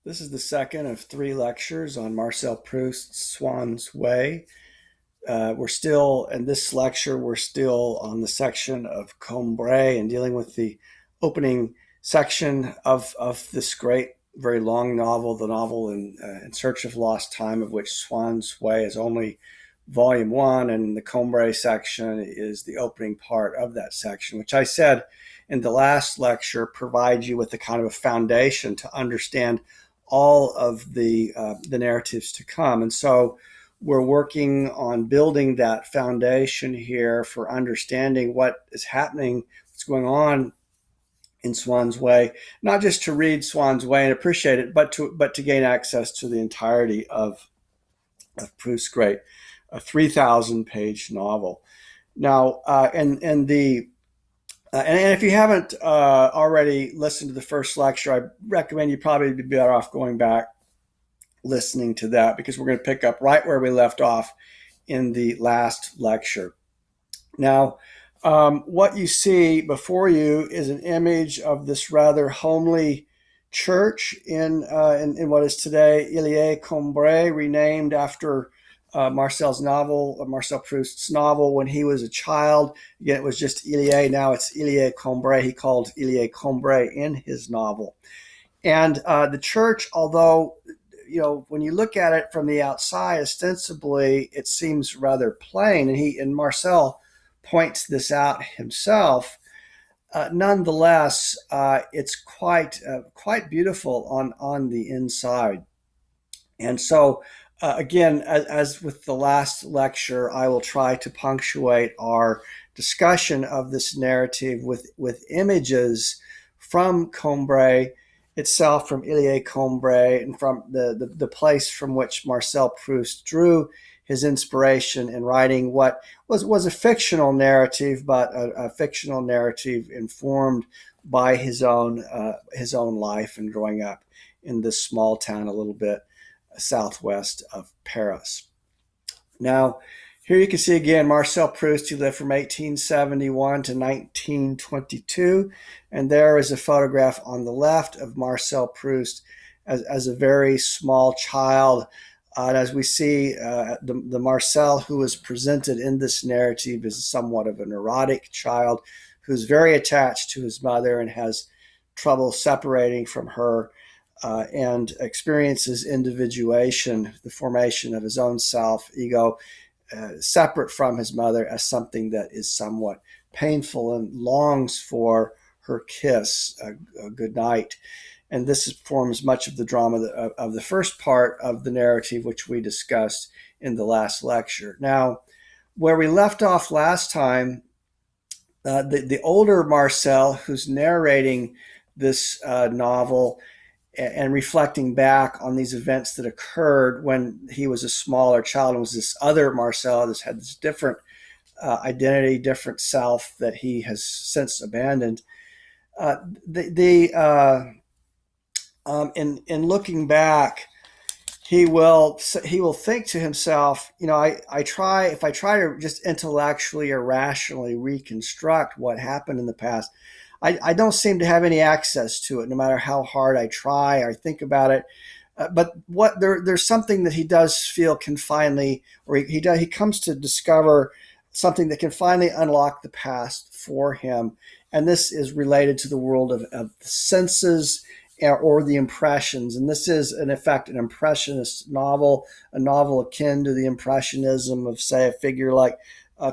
This is the second of three lectures on Marcel Proust's Swann's Way. In this lecture, we're still on the section of Combray and dealing with the opening section of this great, very long novel, the novel In Search of Lost Time, of which Swann's Way is only volume one, and the Combray section is the opening part of that section, which I said in the last lecture provides you with a kind of a foundation to understand all of the narratives to come. And so we're working on building that foundation here for understanding what is happening, what's going on in Swann's Way, not just to read Swann's Way and appreciate it, but to gain access to the entirety of Proust's great 3,000 page novel. Now, and if you haven't already listened to the first lecture, I recommend you probably be better off going back listening to that, because we're going to pick up right where we left off in the last lecture. Now, what you see before you is an image of this rather homely church in what is today Illiers-Combray, renamed after Marcel Proust's novel when he was a child. Again, it was just Illiers. Now it's Illiers-Combray. He called Illiers-Combray in his novel. And the church, although, when you look at it from the outside, ostensibly it seems rather plain, and Marcel points this out himself. Nonetheless, it's quite beautiful on the inside. And so, again, as with the last lecture, I will try to punctuate our discussion of this narrative with images from Combray itself, from Illiers-Combray, and from the place from which Marcel Proust drew his inspiration in writing what was a fictional narrative, but a fictional narrative informed by his own life and growing up in this small town a little bit southwest of Paris. Now, here you can see again Marcel Proust. He lived from 1871 to 1922, and there is a photograph on the left of Marcel Proust as a very small child. And as we see, the Marcel who is presented in this narrative is somewhat of a neurotic child who's very attached to his mother and has trouble separating from her, and experiences individuation, the formation of his own self, ego, separate from his mother, as something that is somewhat painful, and longs for her kiss, a good night. And this forms much of the drama of the first part of the narrative, which we discussed in the last lecture. Now, where we left off last time, the older Marcel, who's narrating this novel and reflecting back on these events that occurred when he was a smaller child, and was this other Marcel that had this different identity, different self that he has since abandoned. In looking back, he will think to himself, if I try to just intellectually or rationally reconstruct what happened in the past, I don't seem to have any access to it, no matter how hard I try or think about it. But there's something that he does feel can finally, or he comes to discover something that can finally unlock the past for him, and this is related to the world of the senses, or the impressions. And this is, in effect, an impressionist novel, a novel akin to the impressionism of, say, a figure like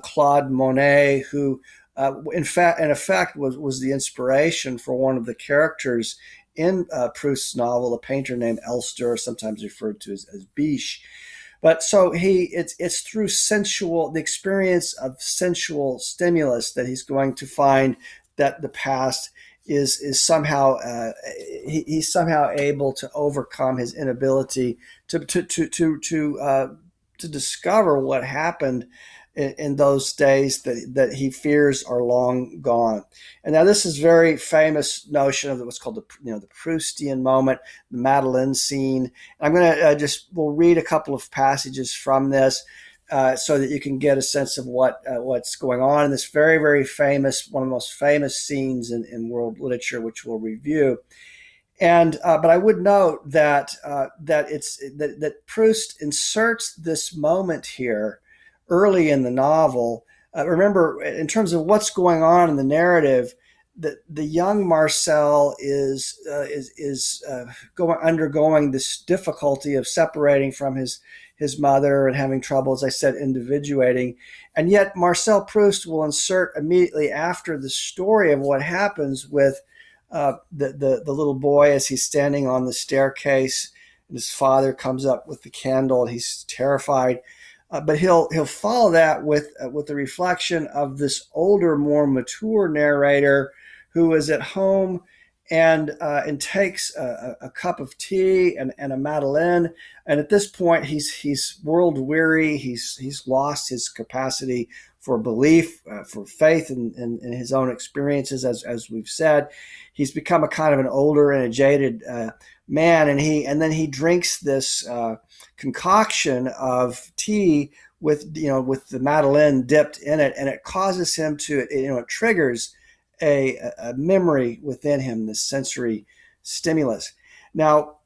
Claude Monet, who in effect was the inspiration for one of the characters in Proust's novel, a painter named Elster, sometimes referred to as Biche. But so it's through the experience of sensual stimulus, that he's going to find that the past is somehow he's somehow able to overcome his inability to discover what happened in those days that he fears are long gone. And now this is very famous notion of what's called the Proustian moment, the Madeleine scene. I'm going to we'll read a couple of passages from this, so that you can get a sense of what's going on in this very, very famous, one of the most famous scenes in world literature, which we'll review. And but I would note that that Proust inserts this moment here early in the novel. Remember, in terms of what's going on in the narrative, the young Marcel is undergoing this difficulty of separating from his mother and having trouble, as I said, individuating. And yet Marcel Proust will insert immediately after the story of what happens with the little boy as he's standing on the staircase, and his father comes up with the candle, and he's terrified. But he'll follow that with the reflection of this older, more mature narrator who is at home and takes a cup of tea and a madeleine. And at this point, he's world weary. He's lost his capacity for belief, for faith in his own experiences, as we've said. He's become a kind of an older and a jaded man, and then he drinks this concoction of tea with the madeleine dipped in it, and it causes him to it triggers a memory within him, this sensory stimulus. Now,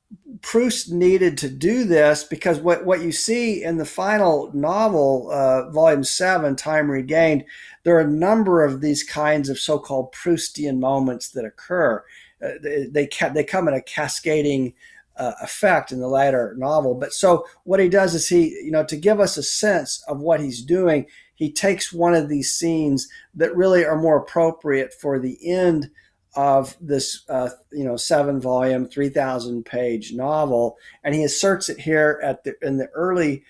Proust needed to do this because what you see in the final novel, Volume 7, Time Regained, there are a number of these kinds of so-called Proustian moments that occur. They come in a cascading effect in the latter novel. But so what he does is to give us a sense of what he's doing, he takes one of these scenes that really are more appropriate for the end of this 7-volume, 3,000-page novel, and he inserts it here in the early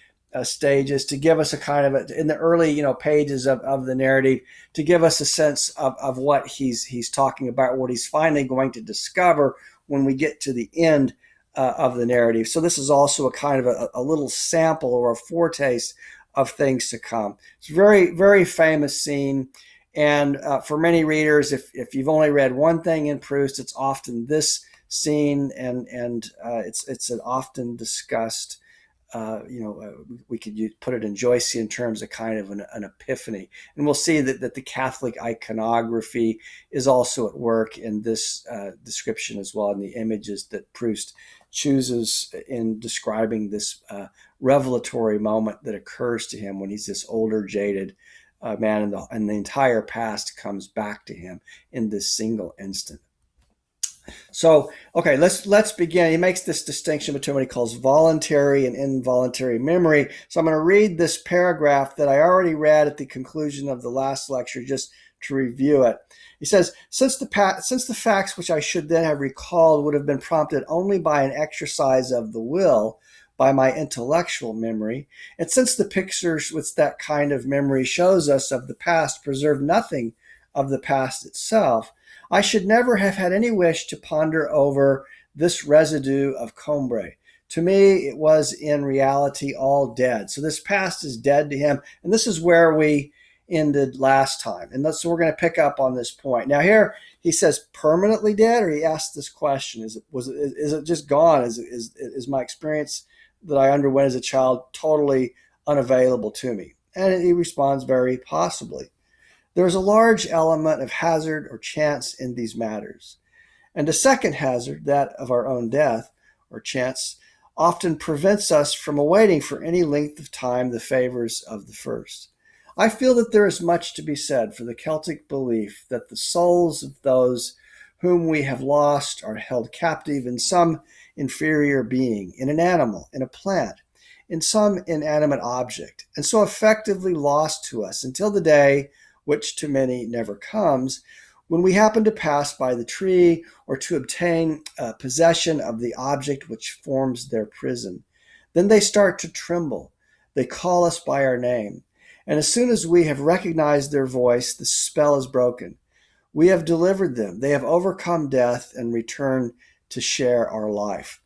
stages to give us a kind of in the early pages of the narrative, to give us a sense of what he's talking about, what he's finally going to discover when we get to the end of the narrative. So this is also a kind of a little sample or a foretaste of things to come. It's a very, very famous scene. And for many readers, if you've only read one thing in Proust, it's often this scene, and it's an often discussed. We could put it in Joycean terms, a kind of an epiphany, and we'll see that the Catholic iconography is also at work in this description as well, in the images that Proust chooses in describing this revelatory moment that occurs to him when he's this older, jaded man, and the entire past comes back to him in this single instant. So, okay, let's begin. He makes this distinction between what he calls voluntary and involuntary memory. So I'm going to read this paragraph that I already read at the conclusion of the last lecture, just to review it. He says, since the facts which I should then have recalled would have been prompted only by an exercise of the will, by my intellectual memory, and since the pictures which that kind of memory shows us of the past preserve nothing of the past itself, I should never have had any wish to ponder over this residue of Combray. To me, it was in reality all dead. So this past is dead to him, and this is where we ended last time. And so we're going to pick up on this point. Now here he says permanently dead, or he asks this question: is it just gone? Is my experience that I underwent as a child totally unavailable to me? And he responds, very possibly. There is a large element of hazard or chance in these matters. And a second hazard, that of our own death or chance, often prevents us from awaiting for any length of time the favors of the first. I feel that there is much to be said for the Celtic belief that the souls of those whom we have lost are held captive in some inferior being, in an animal, in a plant, in some inanimate object, and so effectively lost to us until the day, which to many never comes, when we happen to pass by the tree or to obtain possession of the object which forms their prison. Then they start to tremble. They call us by our name. And as soon as we have recognized their voice, the spell is broken. We have delivered them. They have overcome death and returned to share our life.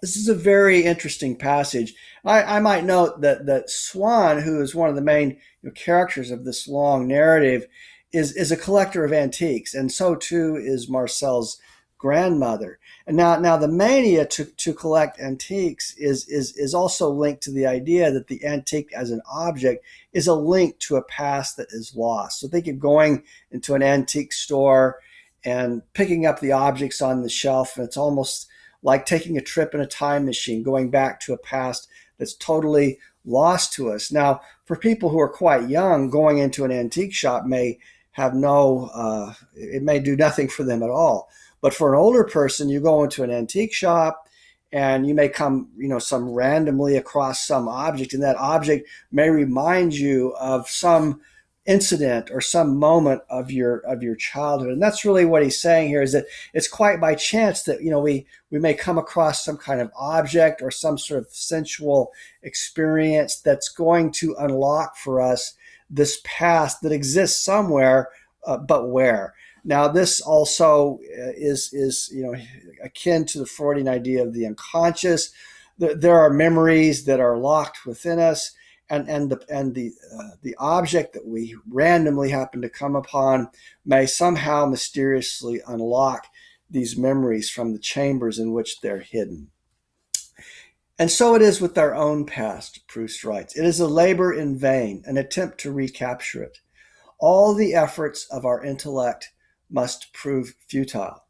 This is a very interesting passage. I might note that Swann, who is one of the main characters of this long narrative, is a collector of antiques, and so too is Marcel's grandmother. And now the mania to collect antiques is also linked to the idea that the antique as an object is a link to a past that is lost. So think of going into an antique store and picking up the objects on the shelf. And it's almost like taking a trip in a time machine, going back to a past that's totally lost to us. Now, for people who are quite young, going into an antique shop may have it may do nothing for them at all. But for an older person, you go into an antique shop and you may come, some randomly across some object, and that object may remind you of some incident or some moment of your childhood. And that's really what he's saying here, is that it's quite by chance that we may come across some kind of object or some sort of sensual experience that's going to unlock for us this past that exists somewhere, but where. Now, this also is akin to the Freudian idea of the unconscious. There are memories that are locked within us, and the object that we randomly happen to come upon may somehow mysteriously unlock these memories from the chambers in which they're hidden. And so it is with our own past, Proust writes. It is a labor in vain, an attempt to recapture it. All the efforts of our intellect must prove futile.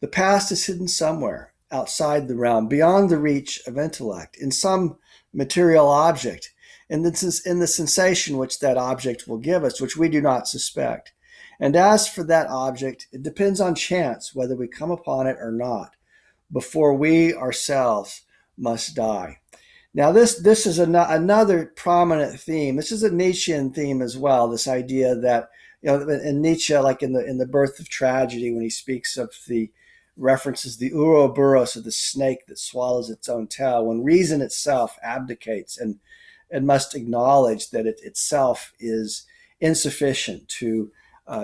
The past is hidden somewhere, outside the realm, beyond the reach of intellect, in some material object, in the sensation which that object will give us, which we do not suspect. And as for that object, it depends on chance whether we come upon it or not, before we ourselves must die. Now, this is another prominent theme. This is a Nietzschean theme as well, this idea that, in Nietzsche, like in the Birth of Tragedy, when he speaks of references the Ouroboros, of the snake that swallows its own tail, when reason itself abdicates and must acknowledge that it itself is insufficient to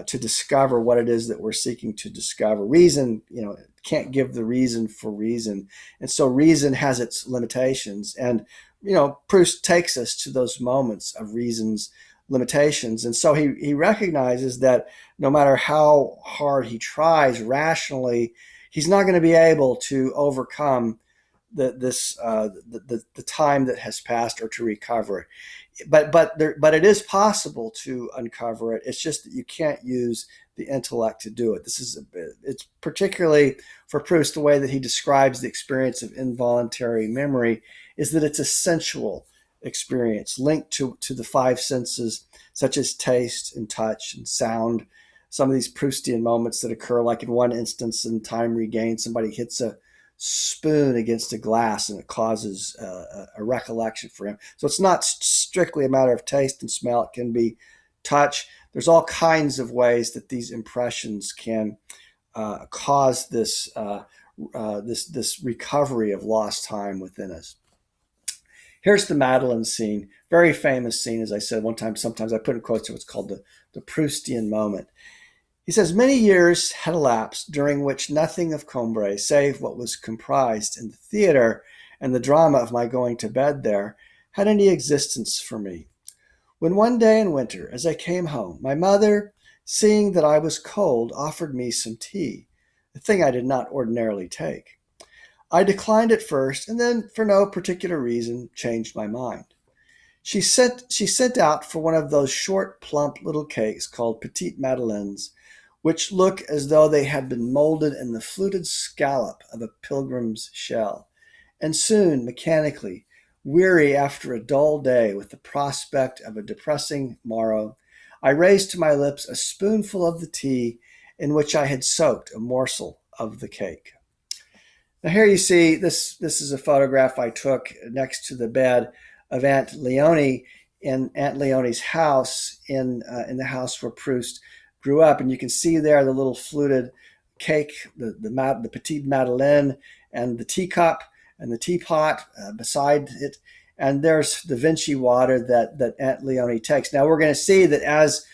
discover what it is that we're seeking to discover. Reason, can't give the reason for reason. And so reason has its limitations. And, Proust takes us to those moments of reason's limitations. And so he recognizes that no matter how hard he tries rationally, he's not going to be able to overcome the time that has passed or to recover it. But it is possible to uncover it. It's just that you can't use the intellect to do it. It's particularly for Proust, the way that he describes the experience of involuntary memory is that it's a sensual experience linked to the five senses, such as taste and touch and sound. Some of these Proustian moments that occur, like in one instance in Time Regained, somebody hits a spoon against a glass and it causes a recollection for him. So it's not strictly a matter of taste and smell. It can be touch. There's all kinds of ways that these impressions can cause this recovery of lost time within us. Here's the Madeleine scene, very famous scene, as I said one time. Sometimes I put in quotes what's called the Proustian moment. He says, many years had elapsed during which nothing of Combray, save what was comprised in the theater and the drama of my going to bed there, had any existence for me. When one day in winter, as I came home, my mother, seeing that I was cold, offered me some tea, a thing I did not ordinarily take. I declined at first, and then, for no particular reason, changed my mind. She sent out for one of those short, plump little cakes called petites madeleines, which look as though they had been molded in the fluted scallop of a pilgrim's shell. And soon, mechanically, weary after a dull day with the prospect of a depressing morrow, I raised to my lips a spoonful of the tea in which I had soaked a morsel of the cake. Now here you see, this is a photograph I took next to the bed of Aunt Leonie in Aunt Leonie's house, in the house where Proust grew up. And you can see there the little fluted cake, the petite madeleine, and the teacup and the teapot beside it. And there's the Vinci water that Aunt Leonie takes. Now we're going to see that as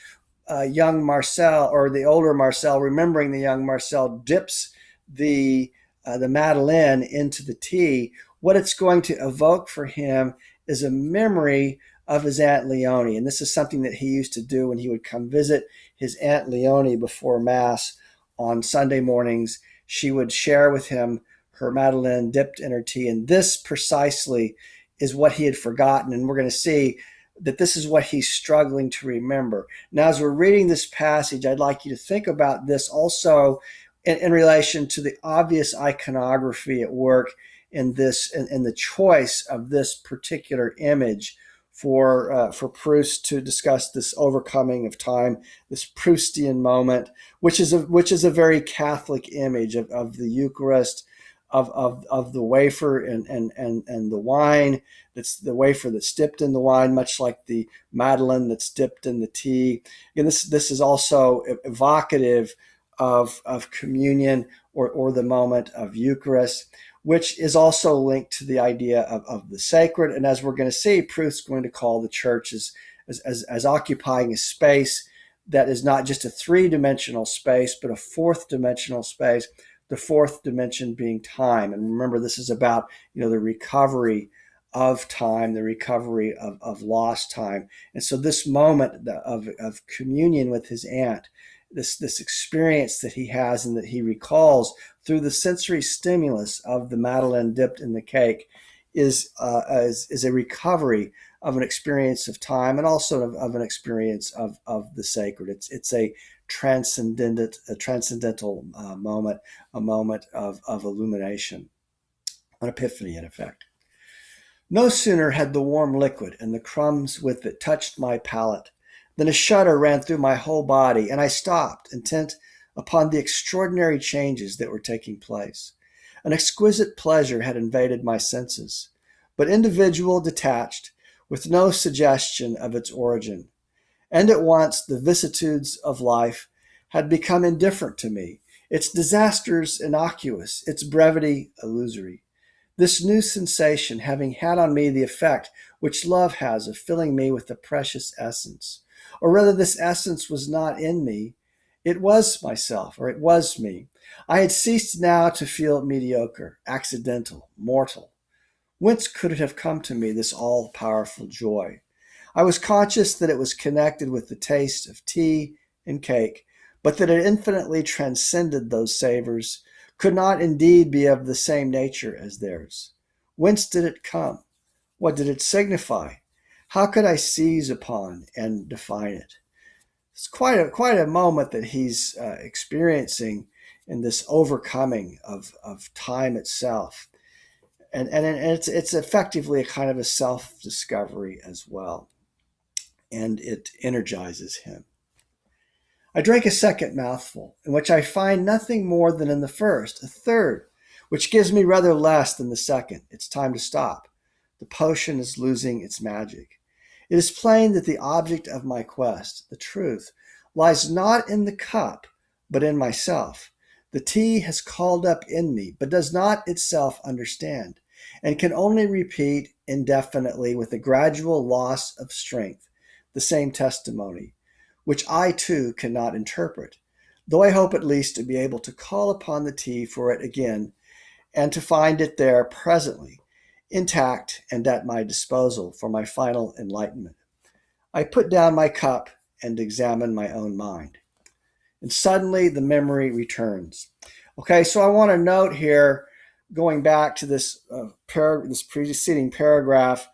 young Marcel, or the older Marcel, remembering the young Marcel, dips the madeleine into the tea, what it's going to evoke for him is a memory of his Aunt Leonie. And this is something that he used to do when he would come visit his Aunt Leonie before Mass on Sunday mornings. She would share with him her madeleine dipped in her tea. And this precisely is what he had forgotten. And we're going to see that this is what he's struggling to remember. Now, as we're reading this passage, I'd like you to think about this also in relation to the obvious iconography at work in this, in the choice of this particular image for Proust to discuss this overcoming of time, this Proustian moment, which is a very Catholic image of the Eucharist, of the wafer and the wine. That's the wafer that's dipped in the wine, much like the Madeleine that's dipped in the tea. And this is also evocative of communion or the moment of Eucharist, which is also linked to the idea of the sacred. And as we're going to see, Proust's going to call the church as occupying a space that is not just a three-dimensional space, but a fourth-dimensional space, the fourth dimension being time. And remember, this is about, the recovery of time, the recovery of lost time. And so this moment of communion with his aunt, this experience that he has and that he recalls through the sensory stimulus of the Madeleine dipped in the cake is a recovery of an experience of time and also of an experience of the sacred. It's a transcendental moment, a moment of illumination, an epiphany in effect. No sooner had the warm liquid and the crumbs with it touched my palate than a shudder ran through my whole body, and I stopped, intent upon the extraordinary changes that were taking place. An exquisite pleasure had invaded my senses, but individual, detached, with no suggestion of its origin. And at once the vicissitudes of life had become indifferent to me, its disasters innocuous, its brevity illusory. This new sensation having had on me the effect which love has of filling me with a precious essence, or rather this essence was not in me, it was myself, or it was me. I had ceased now to feel mediocre, accidental, mortal. Whence could it have come to me, this all-powerful joy? I was conscious that it was connected with the taste of tea and cake, but that it infinitely transcended those savors, could not indeed be of the same nature as theirs. Whence did it come? What did it signify? How could I seize upon and define it? It's quite a moment that he's experiencing in this overcoming of time itself. And it's effectively a kind of a self-discovery as well. And it energizes him. I drank a second mouthful, in which I find nothing more than in the first, a third, which gives me rather less than the second. It's time to stop. The potion is losing its magic. It is plain that the object of my quest, the truth, lies not in the cup, but in myself. The tea has called up in me, but does not itself understand, and can only repeat indefinitely with a gradual loss of strength the same testimony, which I too cannot interpret, though I hope at least to be able to call upon the tea for it again, and to find it there presently, intact and at my disposal for my final enlightenment. I put down my cup and examine my own mind. And suddenly the memory returns. Okay, so I want to note here, going back to this this preceding paragraph,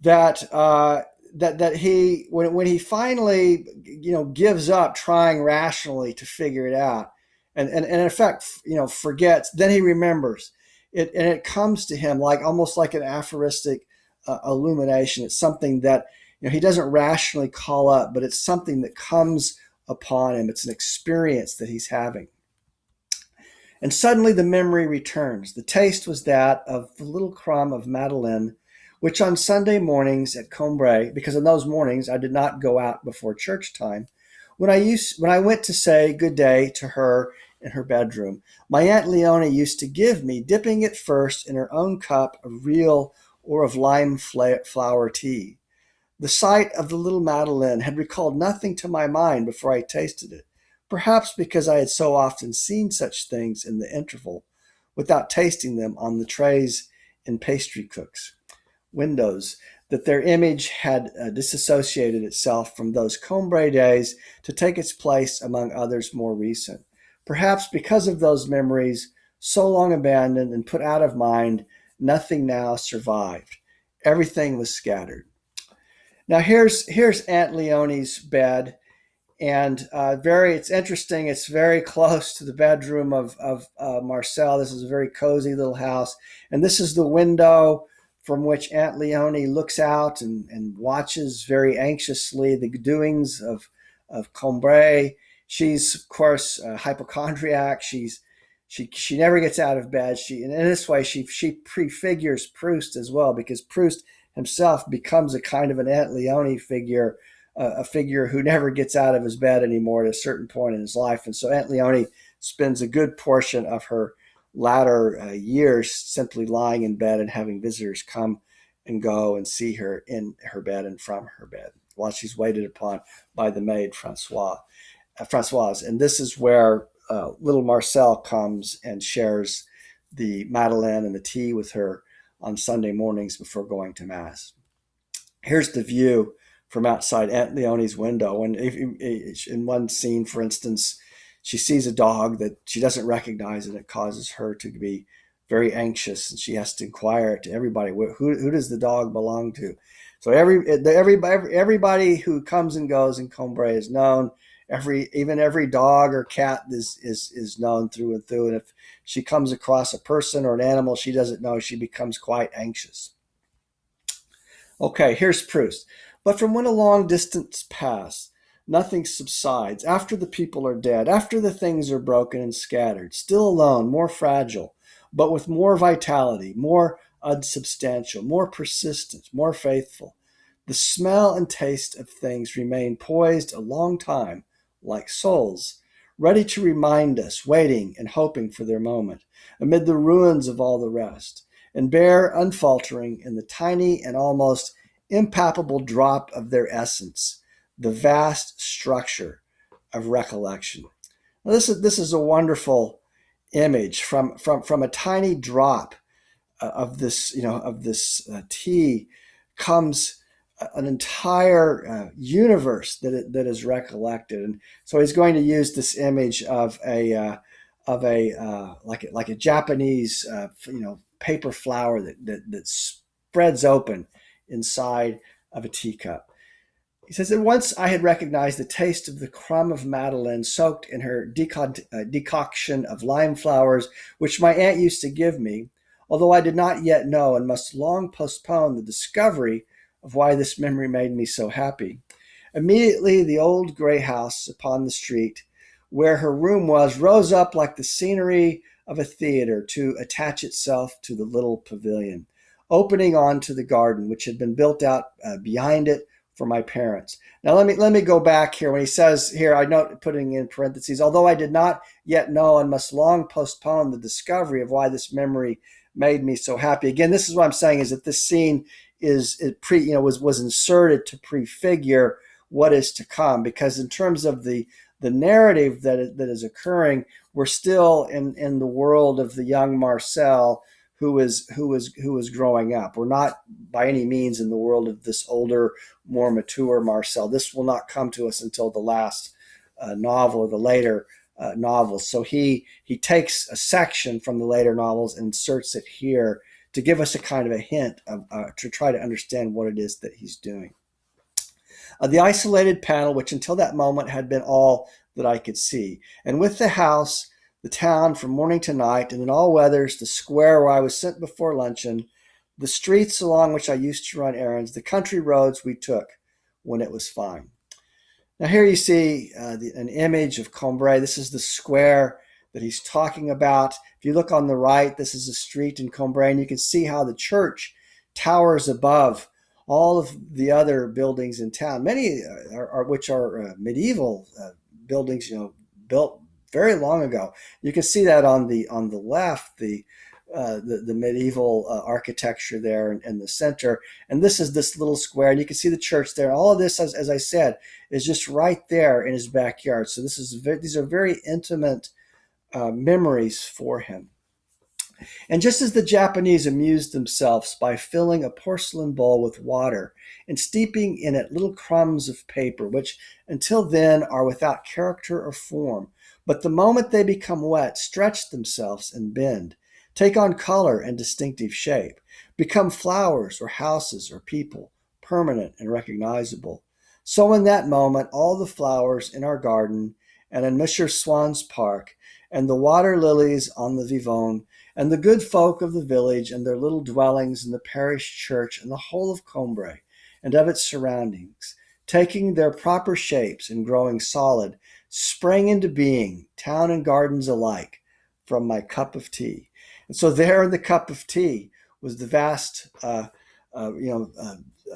that that he, when he finally gives up trying rationally to figure it out, and in effect forgets, then he remembers it, and it comes to him like almost like an aphoristic illumination. It's something that he doesn't rationally call up, but it's something that comes upon him. It's an experience that he's having. And suddenly the memory returns. The taste was that of the little crumb of Madeleine, which on Sunday mornings at Combray, because in those mornings I did not go out before church time, when I went to say good day to her in her bedroom, my Aunt Leona used to give me, dipping it first in her own cup of real or of lime flower tea. The sight of the little Madeleine had recalled nothing to my mind before I tasted it, perhaps because I had so often seen such things in the interval, without tasting them on the trays in pastry cooks' windows, that their image had disassociated itself from those Combray days to take its place among others more recent. Perhaps because of those memories, so long abandoned and put out of mind, nothing now survived. Everything was scattered. Now here's Aunt Leonie's bed, and it's interesting. It's very close to the bedroom of Marcel. This is a very cozy little house, and this is the window from which Aunt Leonie looks out and watches very anxiously the doings of Combray. She's of course a hypochondriac. She never gets out of bed. In this way she prefigures Proust as well, because Proust himself becomes a kind of an Aunt Leonie figure, a figure who never gets out of his bed anymore at a certain point in his life. And so Aunt Leonie spends a good portion of her latter years simply lying in bed and having visitors come and go and see her in her bed and from her bed while she's waited upon by the maid Francoise. And this is where little Marcel comes and shares the Madeleine and the tea with her on Sunday mornings before going to Mass. Here's the view from outside Aunt Leonie's window. And in one scene, for instance, she sees a dog that she doesn't recognize, and it causes her to be very anxious. And she has to inquire to everybody, who does the dog belong to? So everybody who comes and goes in Combray is known. Even every dog or cat is known through and through. And if she comes across a person or an animal she doesn't know, she becomes quite anxious. Okay, here's Proust. But from when a long distance pass, nothing subsides. After the people are dead, after the things are broken and scattered, still alone, more fragile, but with more vitality, more unsubstantial, more persistent, more faithful. The smell and taste of things remain poised a long time, like souls, ready to remind us, waiting and hoping for their moment, amid the ruins of all the rest, and bear unfaltering in the tiny and almost impalpable drop of their essence, the vast structure of recollection. Now, this is a wonderful image from a tiny drop of this tea comes an entire universe that is recollected. And so he's going to use this image of a Japanese paper flower that spreads open inside of a teacup. He says that once I had recognized the taste of the crumb of Madeleine soaked in her decoction of lime flowers, which my aunt used to give me, although I did not yet know and must long postpone the discovery of why this memory made me so happy. Immediately the old gray house upon the street where her room was rose up like the scenery of a theater to attach itself to the little pavilion, opening onto the garden which had been built out behind it for my parents. Now let me go back here when he says here, I note putting in parentheses, although I did not yet know and must long postpone the discovery of why this memory made me so happy. Again, this is what I'm saying, is that this scene was inserted to prefigure what is to come, because in terms of the narrative that is occurring, we're still in the world of the young Marcel who is growing up. We're not by any means in the world of this older, more mature Marcel. This will not come to us until the last novel or the later novels. So he takes a section from the later novels and inserts it here to give us a kind of a hint of, to try to understand what it is that he's doing. The isolated panel, which until that moment had been all that I could see, and with the house, the town from morning to night, and in all weathers, the square where I was sent before luncheon, the streets along which I used to run errands, the country roads we took when it was fine. Now here you see an image of Combray. This is the square that he's talking about. If you look on the right, this is a street in Combray, and you can see how the church towers above all of the other buildings in town. Many which are medieval buildings, built very long ago. You can see that on the left, the medieval architecture there in the center. And this is this little square, and you can see the church there. All of this, as I said, is just right there in his backyard. So these are very intimate memories for him. And just as the Japanese amused themselves by filling a porcelain bowl with water and steeping in it little crumbs of paper, which until then are without character or form, but the moment they become wet, stretch themselves and bend, take on color and distinctive shape, become flowers or houses or people, permanent and recognizable. So in that moment, all the flowers in our garden and in Monsieur Swann's park, and the water lilies on the Vivonne, and the good folk of the village and their little dwellings in the parish church and the whole of Combray and of its surroundings, taking their proper shapes and growing solid, sprang into being, town and gardens alike, from my cup of tea. And so there in the cup of tea was the vast,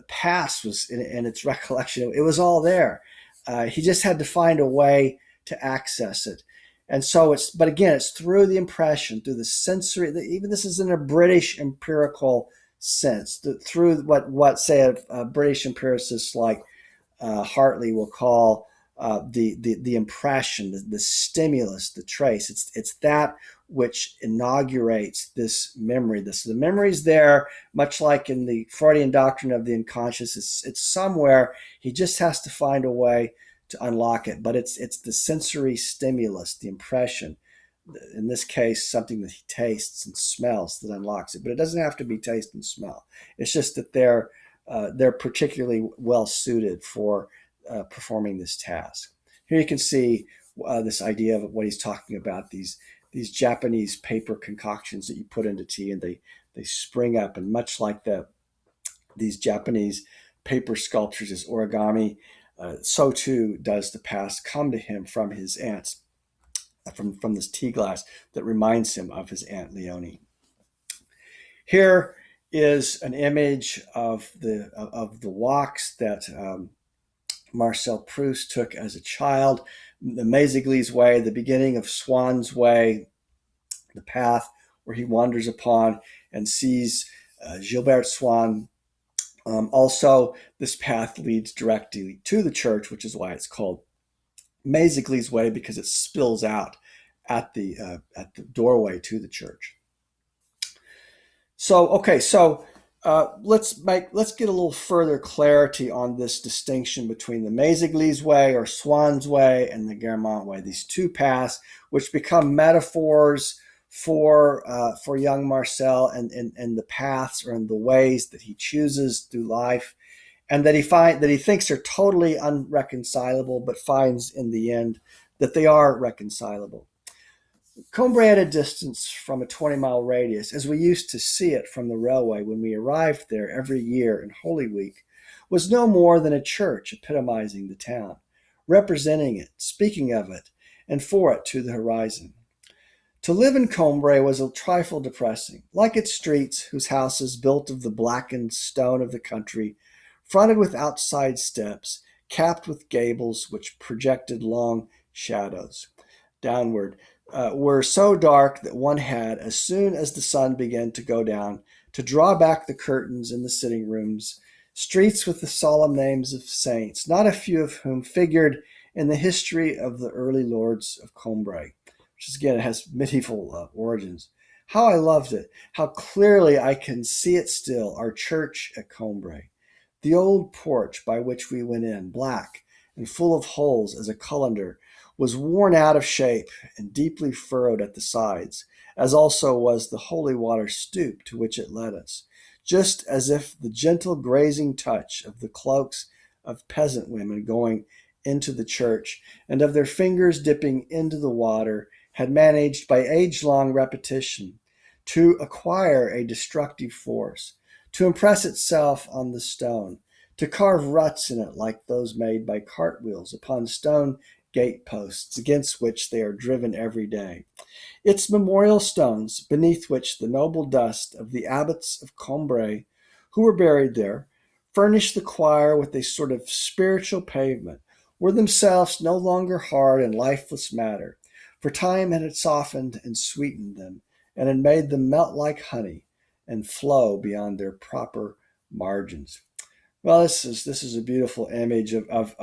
past was in its recollection. It was all there. He just had to find a way to access it. And so but again, it's through the impression, through the sensory, even this is in a British empirical sense, through what say a British empiricist like Hartley will call the impression, the stimulus, the trace. It's that which inaugurates this memory. The memory's there, much like in the Freudian doctrine of the unconscious. It's somewhere. He just has to find a way to unlock it. But it's the sensory stimulus, the impression. In this case, something that he tastes and smells that unlocks it. But it doesn't have to be taste and smell. It's just that they're particularly well suited for performing this task. Here you can see this idea of what he's talking about, these Japanese paper concoctions that you put into tea, and they spring up. And much like these Japanese paper sculptures as origami, so too does the past come to him from his aunts, from this tea glass that reminds him of his Aunt Leonie. Here is an image of the walks that Marcel Proust took as a child. The Méséglise Way, the beginning of Swann's Way, the path where he wanders upon and sees Gilbert Swann. Also, this path leads directly to the church, which is why it's called Méséglise Way, because it spills out at the doorway to the church. So let's get a little further clarity on this distinction between the Méséglise Way or Swann's Way and the Guermantes Way. These two paths, which become metaphors for young Marcel and the paths or in the ways that he chooses through life, and that he thinks are totally unreconcilable, but finds in the end that they are reconcilable. Combray at a distance from a 20-mile radius, as we used to see it from the railway when we arrived there every year in Holy Week, was no more than a church epitomizing the town, representing it, speaking of it, and for it to the horizon. To live in Combray was a trifle depressing, like its streets, whose houses, built of the blackened stone of the country, fronted with outside steps, capped with gables which projected long shadows downward, were so dark that one had, as soon as the sun began to go down, to draw back the curtains in the sitting rooms, streets with the solemn names of saints, not a few of whom figured in the history of the early lords of Combray, which is, again, it has medieval origins. How I loved it, how clearly I can see it still, our church at Combray. The old porch by which we went in, black and full of holes as a colander, was worn out of shape and deeply furrowed at the sides, as also was the holy water stoop to which it led us, just as if the gentle grazing touch of the cloaks of peasant women going into the church and of their fingers dipping into the water had managed by age-long repetition to acquire a destructive force, to impress itself on the stone, to carve ruts in it like those made by cartwheels upon stone gate-posts against which they are driven every day. Its memorial stones, beneath which the noble dust of the abbots of Combray, who were buried there, furnished the choir with a sort of spiritual pavement, were themselves no longer hard and lifeless matter, for time had softened and sweetened them, and had made them melt like honey and flow beyond their proper margins. Well, this is a beautiful image of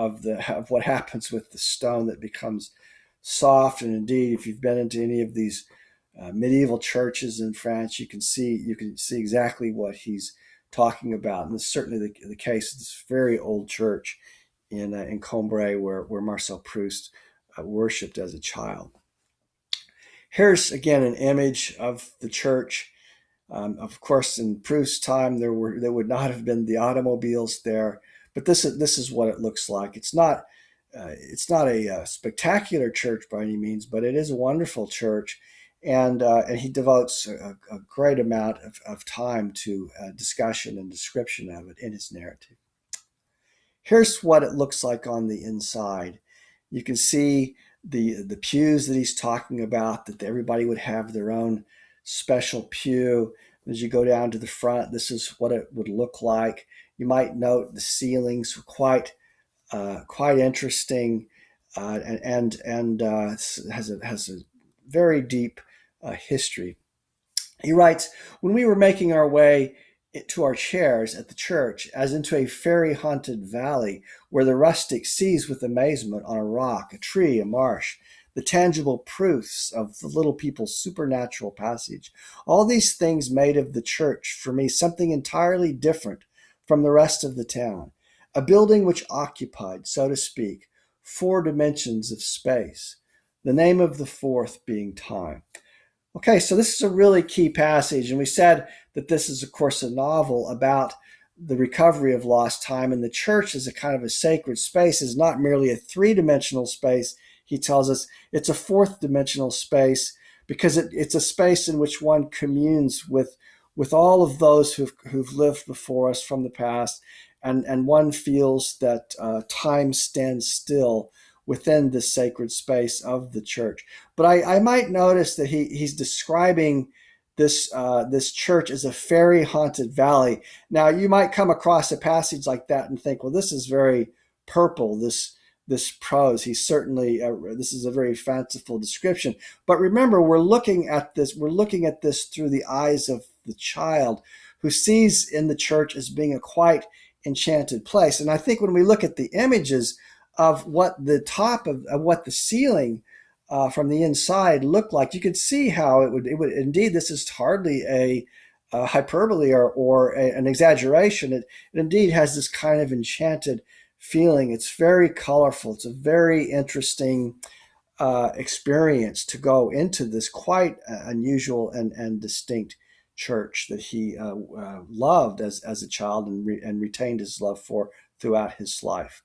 what happens with the stone that becomes soft. And indeed, if you've been into any of these medieval churches in France, you can see exactly what he's talking about. And this is certainly the case of this very old church in Combray, where Marcel Proust worshipped as a child. Here's again an image of the church Of course, in Proust's time, there would not have been the automobiles there, but this is what it looks like. It's not a spectacular church by any means, but it is a wonderful church, and he devotes a great amount of time to discussion and description of it in his narrative. Here's what it looks like on the inside. You can see the pews that he's talking about, that everybody would have their own special pew. As you go down to the front, this is what it would look like. You might note the ceilings were quite interesting, and has a very deep history. He writes, when we were making our way to our chairs at the church, as into a fairy-haunted valley, where the rustic sees with amazement on a rock, a tree, a marsh, the tangible proofs of the little people's supernatural passage. All these things made of the church, for me, something entirely different from the rest of the town. A building which occupied, so to speak, 4 dimensions of space, the name of the fourth being time. Okay, so this is a really key passage, and we said that this is, of course, a novel about the recovery of lost time, and the church is a kind of a sacred space, is not merely a 3-dimensional space. He tells us it's a 4th-dimensional space because it's a space in which one communes with all of those who've lived before us from the past, and one feels that time stands still within this sacred space of the church. But I might notice that he's describing this church as a fairy-haunted valley. Now, you might come across a passage like that and think, well, this is very purple, this prose. He's certainly, this is a very fanciful description. But remember, we're looking at this through the eyes of the child, who sees in the church as being a quite enchanted place. And I think when we look at the images of what the top of what the ceiling from the inside looked like, you could see how it would indeed, this is hardly a hyperbole or an exaggeration. It indeed has this kind of enchanted feeling. It's very colorful. It's a very interesting experience to go into this quite unusual and distinct church that he loved as a child and retained his love for throughout his life.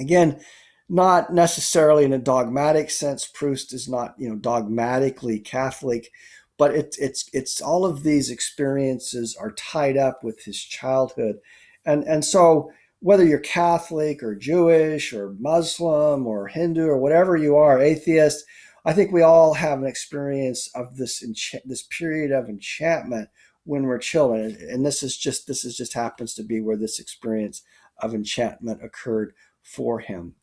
Again, not necessarily in a dogmatic sense. Proust is not, dogmatically Catholic, but it's all of these experiences are tied up with his childhood, and so whether you're Catholic or Jewish or Muslim or Hindu or whatever you are, atheist, I think we all have an experience of this period of enchantment when we're children, and this is just happens to be where this experience of enchantment occurred for him.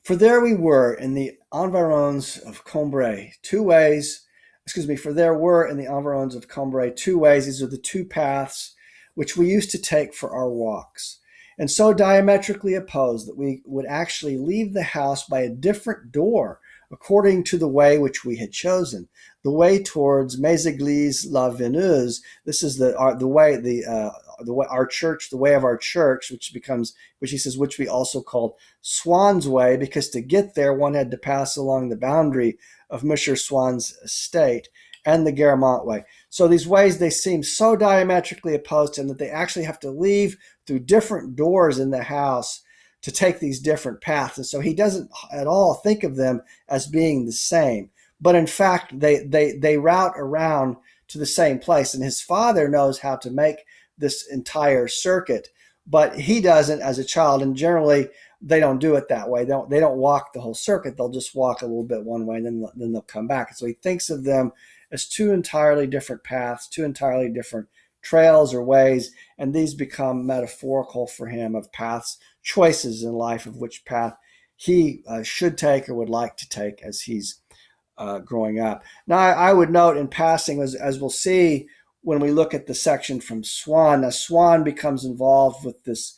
For there we were in the environs of Combray, for there were in the environs of Combray 2 ways. These are the 2 paths which we used to take for our walks, and so diametrically opposed that we would actually leave the house by a different door according to the way which we had chosen, the way towards Méséglise-la-Veneuse. This is the way our church, the way of our church, which he says, which we also called Swann's way, because to get there one had to pass along the boundary of Monsieur Swann's estate, and the Guermantes way. So these ways, they seem so diametrically opposed to him that they actually have to leave through different doors in the house to take these different paths. And so he doesn't at all think of them as being the same. But in fact, they route around to the same place. And his father knows how to make this entire circuit, but he doesn't as a child. And generally, they don't do it that way. They don't walk the whole circuit. They'll just walk a little bit one way, and then they'll come back. And so he thinks of them as 2 entirely different paths, 2 entirely different trails or ways, and these become metaphorical for him of paths, choices in life of which path he should take or would like to take as he's growing up. Now, I would note in passing, as we'll see when we look at the section from Swann, now Swann becomes involved with this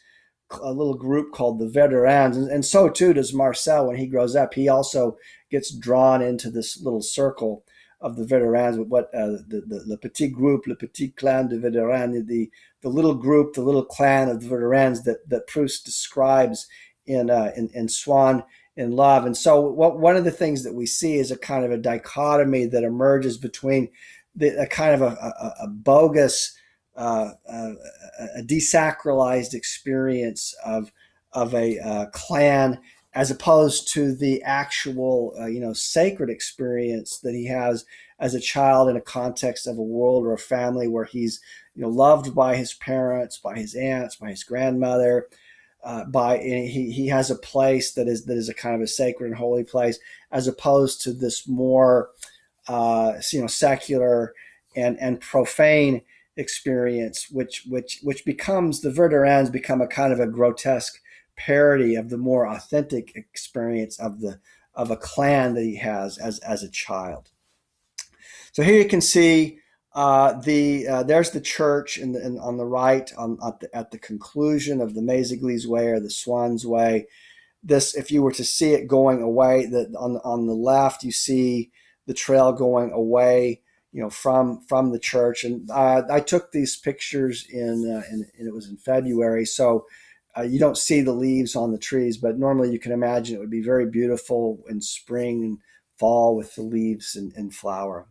a little group called the Vétérans, and so too does Marcel when he grows up. He also gets drawn into this little circle of the Vétérans, with what the petit groupe, le petit clan de Vétérans, the little group, the little clan of the Vétérans that Proust describes in Swann in Love. And so one of the things that we see is a kind of a dichotomy that emerges between a kind of a bogus, a desacralized experience of a clan, as opposed to the actual, sacred experience that he has as a child in a context of a world or a family where he's, loved by his parents, by his aunts, by his grandmother. He has a place that is a kind of a sacred and holy place, as opposed to this more secular and profane experience, which becomes, the Verdurins become a kind of a grotesque parody of the more authentic experience of a clan that he has as a child. So here you can see there's the church on the right, at the conclusion of the Méséglise Way or the Swann's Way. This, if you were to see it going away, that on the left you see the trail going away, from the church. And I took these pictures and it was in February, so you don't see the leaves on the trees, but normally you can imagine it would be very beautiful in spring and fall with the leaves in flower.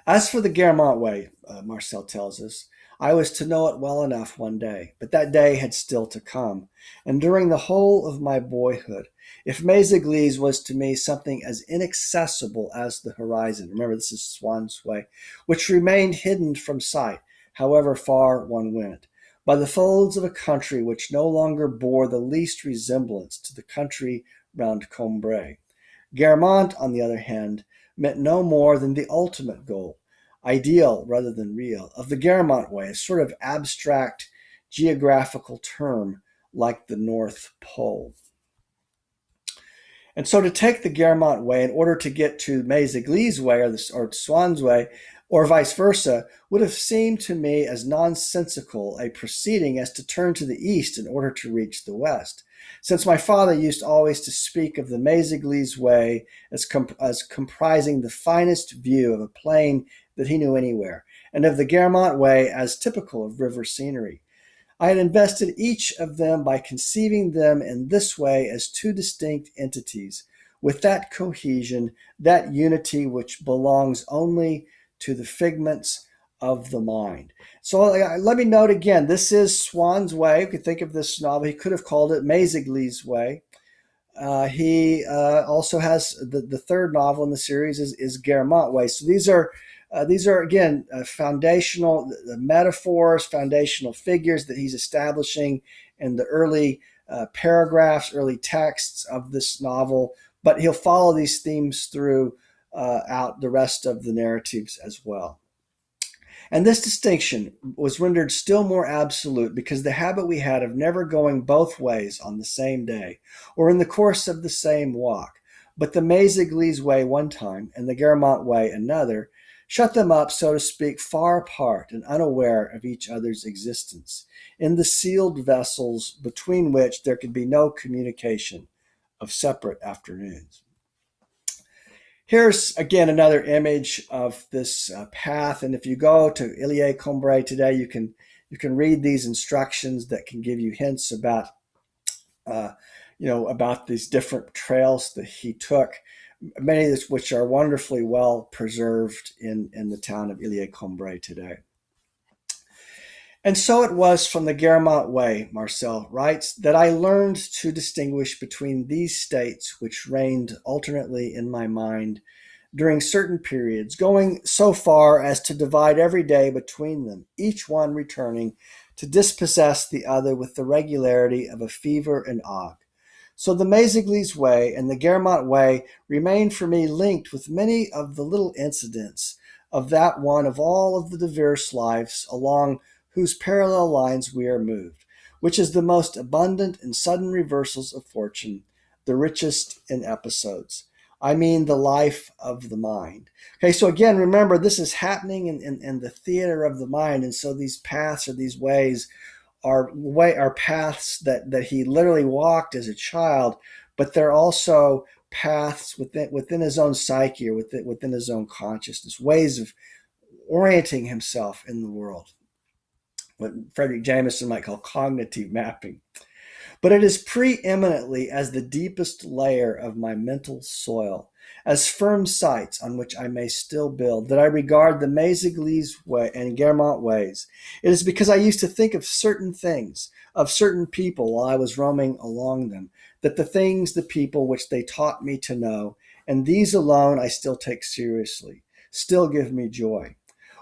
As for the Guermantes Way, Marcel tells us, I was to know it well enough one day, but that day had still to come. And during the whole of my boyhood, if Méséglise was to me something as inaccessible as the horizon, remember this is Swann's Way, which remained hidden from sight, however far one went, by the folds of a country which no longer bore the least resemblance to the country round Combray. Guermantes, on the other hand, meant no more than the ultimate goal, ideal rather than real, of the Guermantes Way, a sort of abstract geographical term like the North Pole. And so to take the Guermantes Way in order to get to Méséglise Way or Swann's Way, or vice versa, would have seemed to me as nonsensical a proceeding as to turn to the east in order to reach the west, since my father used always to speak of the Méséglise Way as comprising the finest view of a plain that he knew anywhere, and of the Guermantes Way as typical of river scenery. I had invested each of them by conceiving them in this way as two distinct entities, with that cohesion, that unity which belongs only to the figments of the mind. So let me note again, this is Swann's Way. You could think of this novel, he could have called it Méséglise Way. He also has the third novel in the series is Guermantes Way. So these are again foundational metaphors, foundational figures that he's establishing in the early paragraphs, early texts of this novel. But he'll follow these themes through out the rest of the narratives as well. And this distinction was rendered still more absolute because the habit we had of never going both ways on the same day or in the course of the same walk, but the Méséglise Way one time and the Guermantes Way another, shut them up, so to speak, far apart and unaware of each other's existence, in the sealed vessels between which there could be no communication of separate afternoons. Here's, again, another image of this path. And if you go to Illiers-Combray today, you can read these instructions that can give you hints about, about these different trails that he took, many of which are wonderfully well preserved in the town of Illiers-Combray today. And so it was from the Guermantes Way, Marcel writes, that I learned to distinguish between these states which reigned alternately in my mind during certain periods, going so far as to divide every day between them, each one returning to dispossess the other with the regularity of a fever and ague. So the Méséglise Way and the Guermantes Way remained for me linked with many of the little incidents of that one of all of the diverse lives along whose parallel lines we are moved, which is the most abundant in sudden reversals of fortune, the richest in episodes. I mean the life of the mind. Okay, so again, remember, this is happening in the theater of the mind, and so these paths or these ways are paths that he literally walked as a child, but they're also paths within his own psyche or within his own consciousness, ways of orienting himself in the world, what Frederick Jameson might call cognitive mapping. but it is preeminently as the deepest layer of my mental soil, as firm sites on which I may still build, that I regard the Méséglise way and Guermantes ways. It is because I used to think of certain things, of certain people while I was roaming along them, that the things, the people which they taught me to know, and these alone I still take seriously, still give me joy.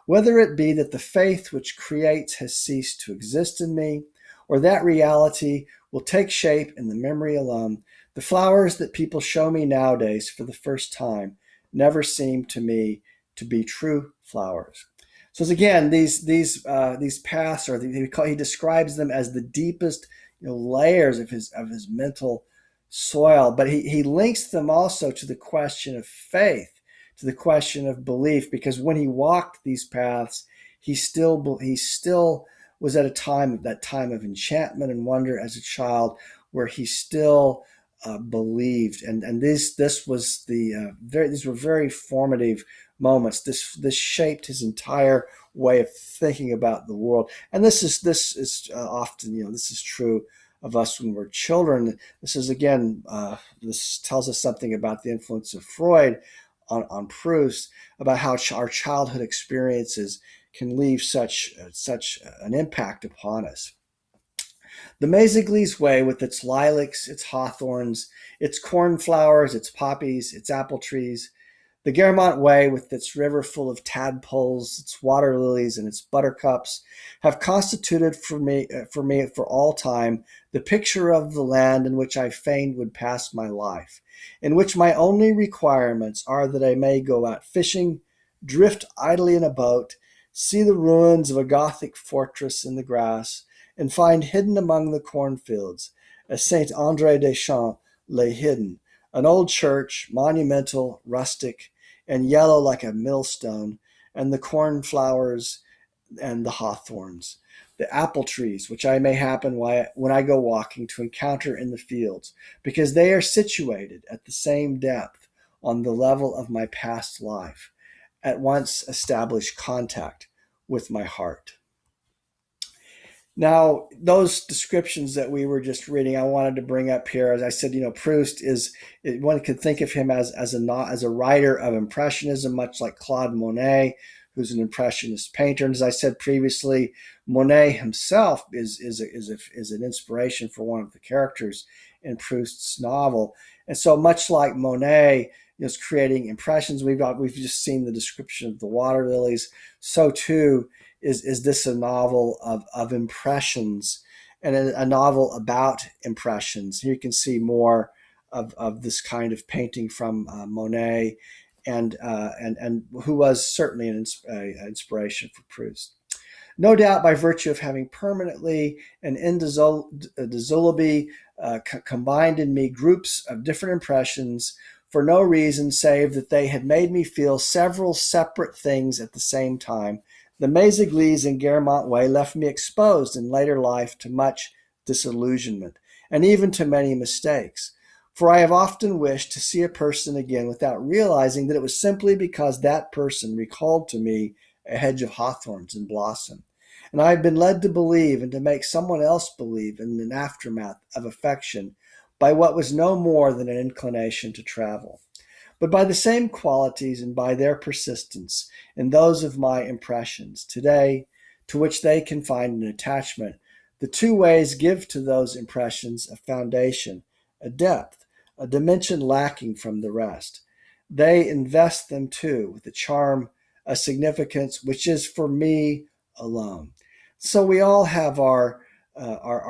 Whether it be that the faith which creates has ceased to exist in me, or that reality will take shape in the memory alone, the flowers that people show me nowadays for the first time never seem to me to be true flowers. So again, these paths he describes them as the deepest layers of his mental soil, but he links them also to the question of faith, to the question of belief, because when he walked these paths, he still was at that time of enchantment and wonder as a child, where he still believed, and this was these were very formative moments. This shaped his entire way of thinking about the world, and this is often this is true of us when we're children. This is again this tells us something about the influence of Freud on Proust, about how our childhood experiences can leave such an impact upon us. The Méséglise way, with its lilacs, its hawthorns, its cornflowers, its poppies, its apple trees, the Guermantes way, with its river full of tadpoles, its water lilies, and its buttercups, have constituted for me for all time the picture of the land in which I fain would pass my life, in which my only requirements are that I may go out fishing, drift idly in a boat, see the ruins of a Gothic fortress in the grass, and find hidden among the cornfields, as Saint André des Champs lay hidden, an old church, monumental, rustic, and yellow like a millstone, and the cornflowers and the hawthorns, the apple trees, which I may happen when I go walking to encounter in the fields, because they are situated at the same depth on the level of my past life, at once establish contact with my heart. Now, those descriptions that we were just reading, I wanted to bring up here. As I said, Proust one could think of him as a writer of Impressionism, much like Claude Monet, who's an Impressionist painter. And as I said previously, Monet himself is an inspiration for one of the characters in Proust's novel. And so, much like Monet is creating impressions, we've just seen the description of the water lilies. So too is this a novel of impressions, and a novel about impressions. Here you can see more of this kind of painting from Monet, and who was certainly an inspiration for Proust. No doubt by virtue of having permanently and indissolubly combined in me groups of different impressions, for no reason save that they had made me feel several separate things at the same time, the Méséglise and Guermantes way left me exposed in later life to much disillusionment, and even to many mistakes. For I have often wished to see a person again without realizing that it was simply because that person recalled to me a hedge of hawthorns in blossom. And I have been led to believe, and to make someone else believe, in an aftermath of affection by what was no more than an inclination to travel, but by the same qualities and by their persistence in those of my impressions today, to which they can find an attachment. The two ways give to those impressions a foundation, a depth, a dimension lacking from the rest. They invest them too with a charm, a significance which is for me alone. So we all have our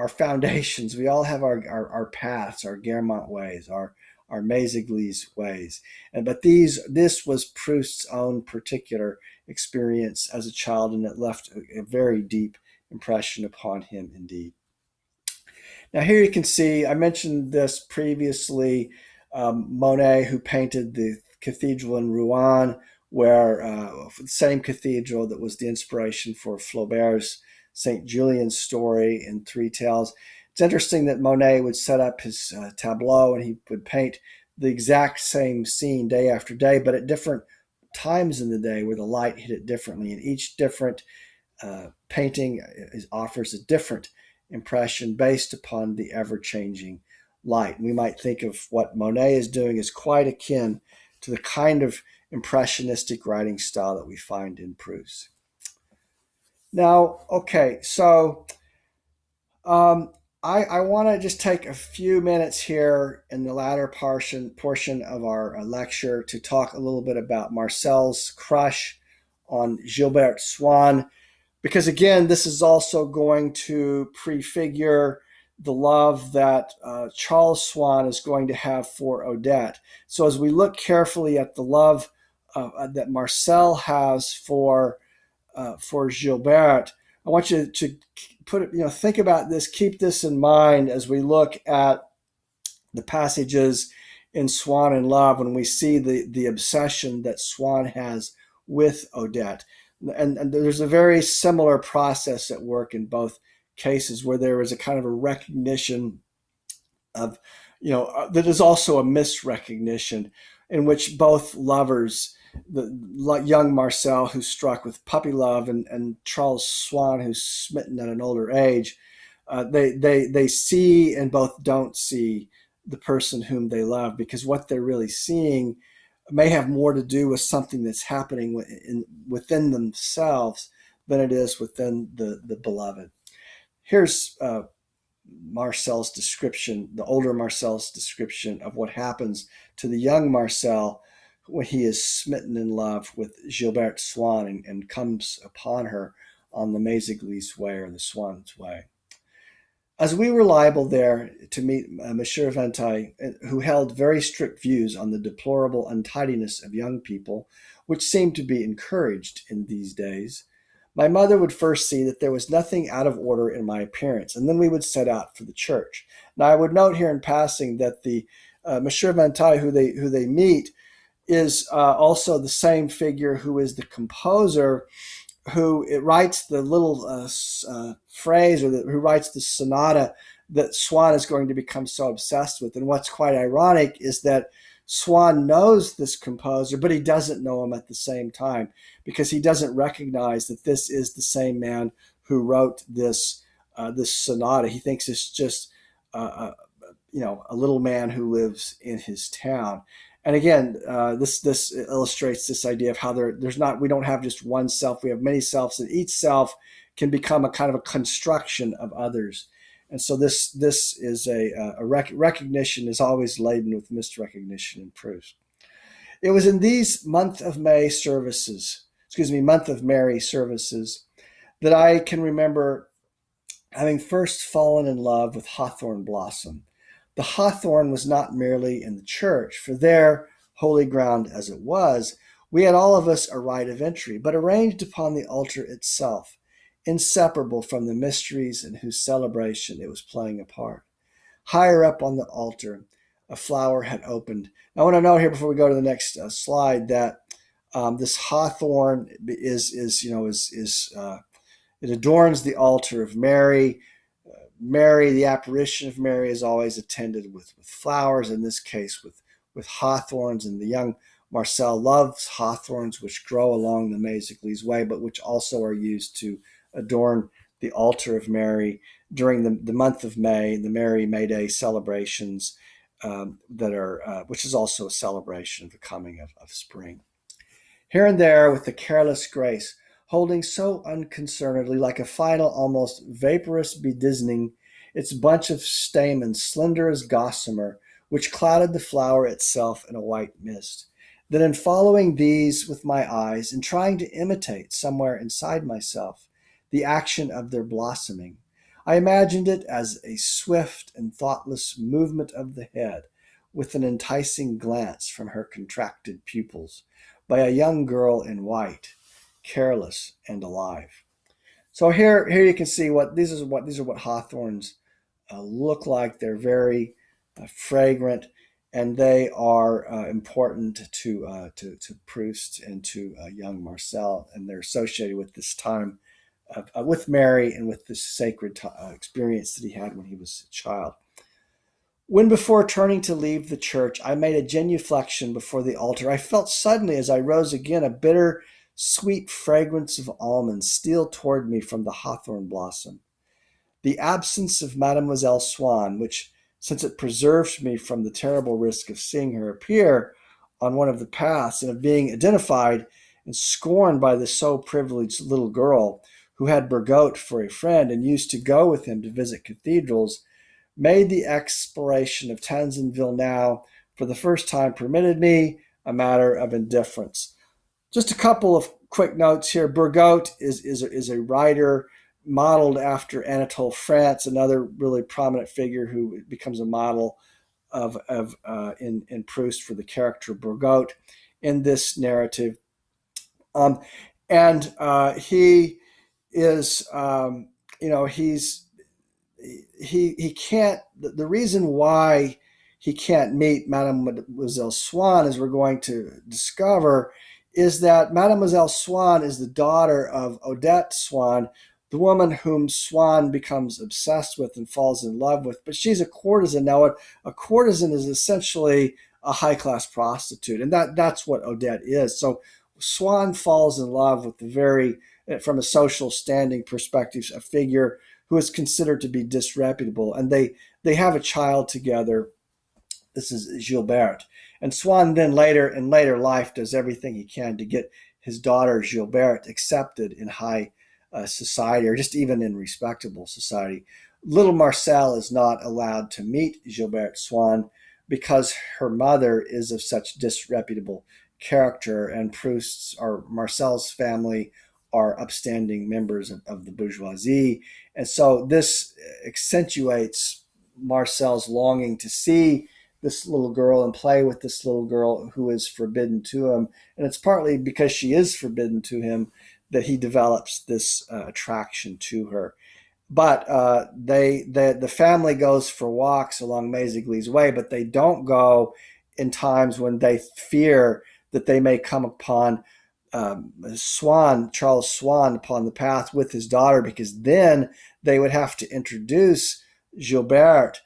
foundations. We all have our paths, our Guermantes ways, our Méséglise ways. But this was Proust's own particular experience as a child, and it left a very deep impression upon him indeed. Now here you can see, I mentioned this previously, Monet, who painted the cathedral in Rouen, where the same cathedral that was the inspiration for Flaubert's St. Julian's story in Three Tales. It's interesting that Monet would set up his tableau and he would paint the exact same scene day after day, but at different times in the day where the light hit it differently. And each different painting offers a different impression based upon the ever-changing light. We might think of what Monet is doing as quite akin to the kind of impressionistic writing style that we find in Proust. Now, okay, so um, I want to just take a few minutes here in the latter portion of our lecture to talk a little bit about Marcel's crush on Gilberte Swann, because again, this is also going to prefigure the love that Charles Swann is going to have for Odette. So as we look carefully at the love that Marcel has for Gilberte, I want you to put it, think about this, keep this in mind as we look at the passages in Swann in Love when we see the obsession that Swann has with Odette. And there's a very similar process at work in both cases where there is a kind of a recognition of, that is also a misrecognition in which both lovers, the young Marcel who's struck with puppy love and Charles Swann who's smitten at an older age, they see and both don't see the person whom they love, because what they're really seeing may have more to do with something that's happening within themselves than it is within the beloved. Here's Marcel's description, the older Marcel's description of what happens to the young Marcel when he is smitten in love with Gilberte Swann and comes upon her on the Méséglise way, or the Swann's way. As we were liable there to meet Monsieur Vinteuil, who held very strict views on the deplorable untidiness of young people, which seemed to be encouraged in these days, my mother would first see that there was nothing out of order in my appearance, and then we would set out for the church. Now, I would note here in passing that the Monsieur Vinteuil, who they meet, is also the same figure who is the composer who writes the little phrase, or who writes the sonata that Swann is going to become so obsessed with. And what's quite ironic is that Swann knows this composer, but he doesn't know him at the same time, because he doesn't recognize that this is the same man who wrote this sonata. He thinks it's just a little man who lives in his town. And again, this illustrates this idea of how we don't have just one self, we have many selves, and each self can become a kind of a construction of others. And so this is a recognition is always laden with misrecognition in Proust. It was in these month of Mary services, that I can remember having first fallen in love with hawthorn blossom. The hawthorn was not merely in the church, for there, holy ground as it was, we had all of us a right of entry, but arranged upon the altar itself, inseparable from the mysteries in whose celebration it was playing a part. Higher up on the altar, a flower had opened. I want to note here before we go to the next slide that this hawthorn it adorns the altar of Mary. Mary, the apparition of Mary, is always attended with flowers, in this case with hawthorns, and the young Marcel loves hawthorns, which grow along the Méséglise way, but which also are used to adorn the altar of Mary during the month of May, the Mary May Day celebrations, which is also a celebration of the coming of spring. Here and there, with a careless grace, holding so unconcernedly, like a final, almost vaporous bedizzening, its bunch of stamens, slender as gossamer, which clouded the flower itself in a white mist. Then in following these with my eyes, and trying to imitate somewhere inside myself the action of their blossoming, I imagined it as a swift and thoughtless movement of the head, with an enticing glance from her contracted pupils, by a young girl in white, careless and alive. So here you can see these are what hawthorns look like. They're very fragrant, and they are important to Proust and to young Marcel, and they're associated with this time with Mary and with this sacred experience that he had when he was a child. When before turning to leave the church, I made a genuflection before the altar, I felt suddenly as I rose again a bitter, sweet fragrance of almonds steal toward me from the hawthorn blossom. The absence of Mademoiselle Swann, which, since it preserved me from the terrible risk of seeing her appear on one of the paths and of being identified and scorned by the so privileged little girl who had Bergotte for a friend and used to go with him to visit cathedrals, made the exploration of Tanzanville now, for the first time, permitted me a matter of indifference. Just a couple of quick notes here. Bergotte is a writer modeled after Anatole France, another really prominent figure who becomes a model in Proust for the character Bergotte in this narrative. And he is, he can't. The reason why he can't meet Mademoiselle Swann, as we're going to discover, is that Mademoiselle Swann is the daughter of Odette Swann, the woman whom Swann becomes obsessed with and falls in love with. But she's a courtesan. Now, a courtesan is essentially a high-class prostitute, and that's what Odette is. So Swann falls in love with from a social standing perspective, a figure who is considered to be disreputable, and they have a child together. This is Gilberte. And Swann then in later life does everything he can to get his daughter Gilberte accepted in high society, or just even in respectable society. Little Marcel is not allowed to meet Gilberte Swann because her mother is of such disreputable character, and Proust's or Marcel's family are upstanding members of the bourgeoisie. And so this accentuates Marcel's longing to see this little girl and play with this little girl who is forbidden to him. And it's partly because she is forbidden to him that he develops this attraction to her. But the family goes for walks along Mézigly's way, but they don't go in times when they fear that they may come upon Charles Swann, upon the path with his daughter, because then they would have to introduce Gilberte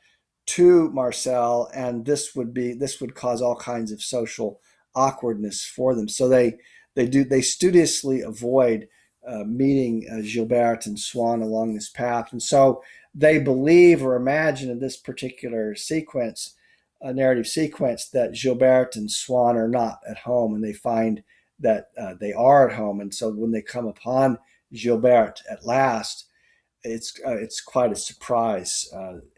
to Marcel, and this would cause all kinds of social awkwardness for them. So they studiously avoid meeting Gilberte and Swann along this path, and so they believe or imagine in this particular sequence, narrative sequence, that Gilberte and Swann are not at home, and they find that they are at home. And so when they come upon Gilberte at last, it's quite a surprise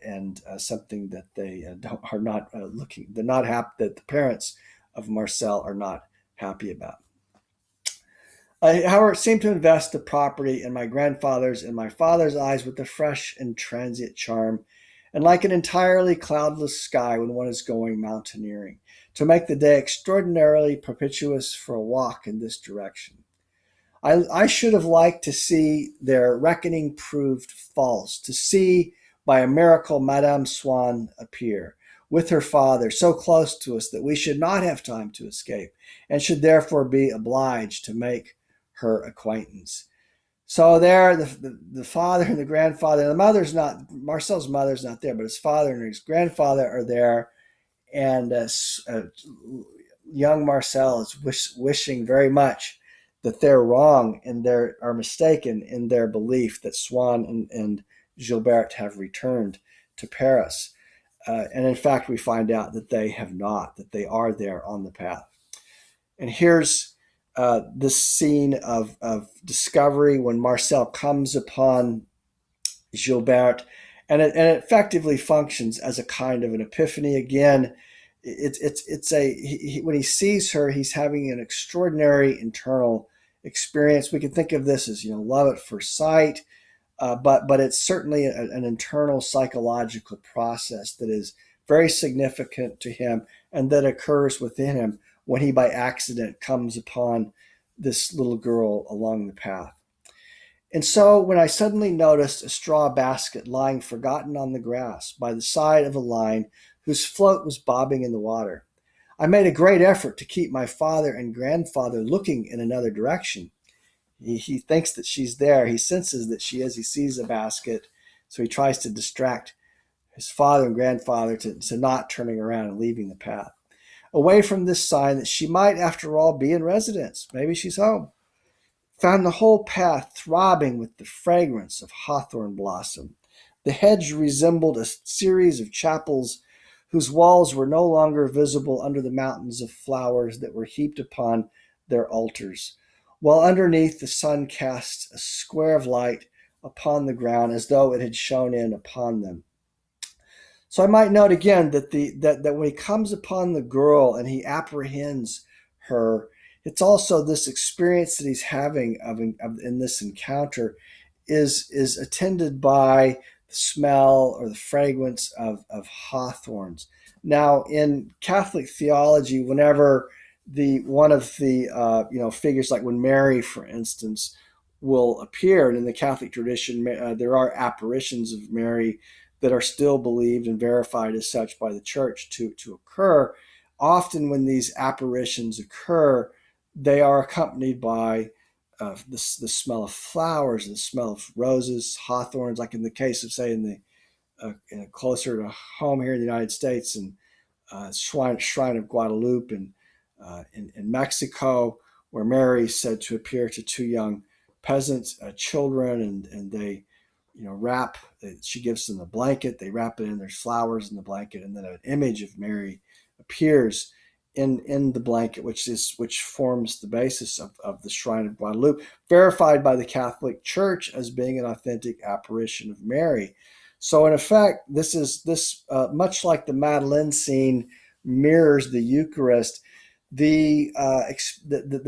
and something that they are not looking. They're not happy. That the parents of Marcel are not happy about. However, it seemed to invest the property in my grandfather's and my father's eyes with a fresh and transient charm, and like an entirely cloudless sky when one is going mountaineering, to make the day extraordinarily propitious for a walk in this direction. I should have liked to see their reckoning proved false, to see by a miracle Madame Swann appear with her father so close to us that we should not have time to escape, and should therefore be obliged to make her acquaintance. So there, the father and the grandfather, the mother's not, Marcel's mother's not there, but his father and his grandfather are there, and young Marcel is wishing very much that they're wrong and they are mistaken in their belief that Swann and Gilberte have returned to Paris. And in fact, we find out that they have not, that they are there on the path. And here's this scene of discovery when Marcel comes upon Gilberte, and it effectively functions as a kind of an epiphany. Again, when he sees her, he's having an extraordinary internal experience. We can think of this as love at first sight, but it's certainly an internal psychological process that is very significant to him and that occurs within him when he by accident comes upon this little girl along the path. And so when I suddenly noticed a straw basket lying forgotten on the grass by the side of a line whose float was bobbing in the water, I made a great effort to keep my father and grandfather looking in another direction. He thinks that she's there. He senses that she is. He sees a basket, so he tries to distract his father and grandfather to not turning around and leaving the path, away from this sign that she might, after all, be in residence. Maybe she's home. Found the whole path throbbing with the fragrance of hawthorn blossom, The hedge resembled a series of chapels whose walls were no longer visible under the mountains of flowers that were heaped upon their altars, while underneath the sun cast a square of light upon the ground as though it had shone in upon them. So I might note again that when he comes upon the girl and he apprehends her, it's also this experience that he's having in this encounter is attended by the smell or the fragrance of hawthorns. Now, in Catholic theology, whenever the one of the figures like when Mary, for instance, will appear, and in the Catholic tradition, there are apparitions of Mary that are still believed and verified as such by the church to occur. Often, when these apparitions occur, they are accompanied by the smell of flowers, the smell of roses, hawthorns, like in the case of, say, closer to home here in the United States, and Shrine of Guadalupe in Mexico, where Mary is said to appear to two young peasants, children, and they, wrap. She gives them a blanket. They wrap it in. There's flowers in the blanket, and then an image of Mary appears in the blanket, which forms the basis of the Shrine of Guadalupe, verified by the Catholic Church as being an authentic apparition of Mary. So in effect, this much like the Madeleine scene mirrors the Eucharist. The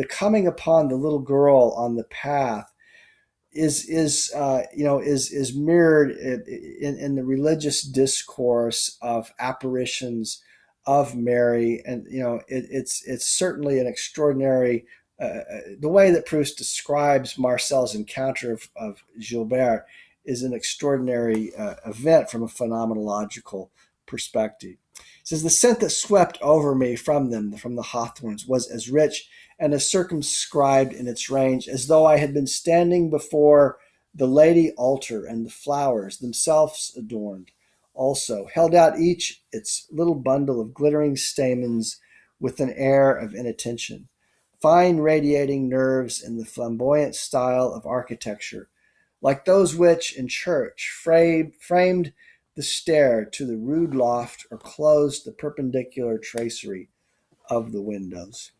coming upon the little girl on the path is mirrored in the religious discourse of apparitions of Mary, and it's certainly an extraordinary. The way that Proust describes Marcel's encounter of Gilbert is an extraordinary event from a phenomenological perspective. It says, the scent that swept over me from the hawthorns, was as rich and as circumscribed in its range as though I had been standing before the Lady altar, and the flowers, themselves adorned, also held out each its little bundle of glittering stamens with an air of inattention, fine radiating nerves in the flamboyant style of architecture, like those which, in church, framed the stair to the rude loft or closed the perpendicular tracery of the windows.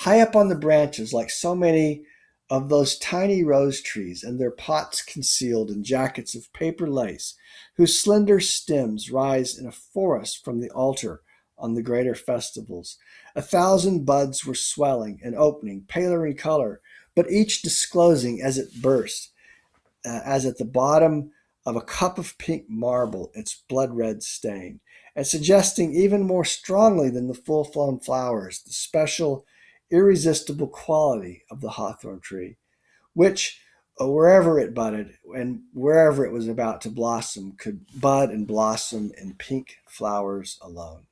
High up on the branches, like so many of those tiny rose trees, and their pots concealed in jackets of paper lace, whose slender stems rise in a forest from the altar on the greater festivals, 1,000 buds were swelling and opening, paler in color, but each disclosing as it burst, as at the bottom of a cup of pink marble, its blood-red stain, and suggesting even more strongly than the full-blown flowers the special, irresistible quality of the hawthorn tree, which, wherever it budded and wherever it was about to blossom, could bud and blossom in pink flowers alone.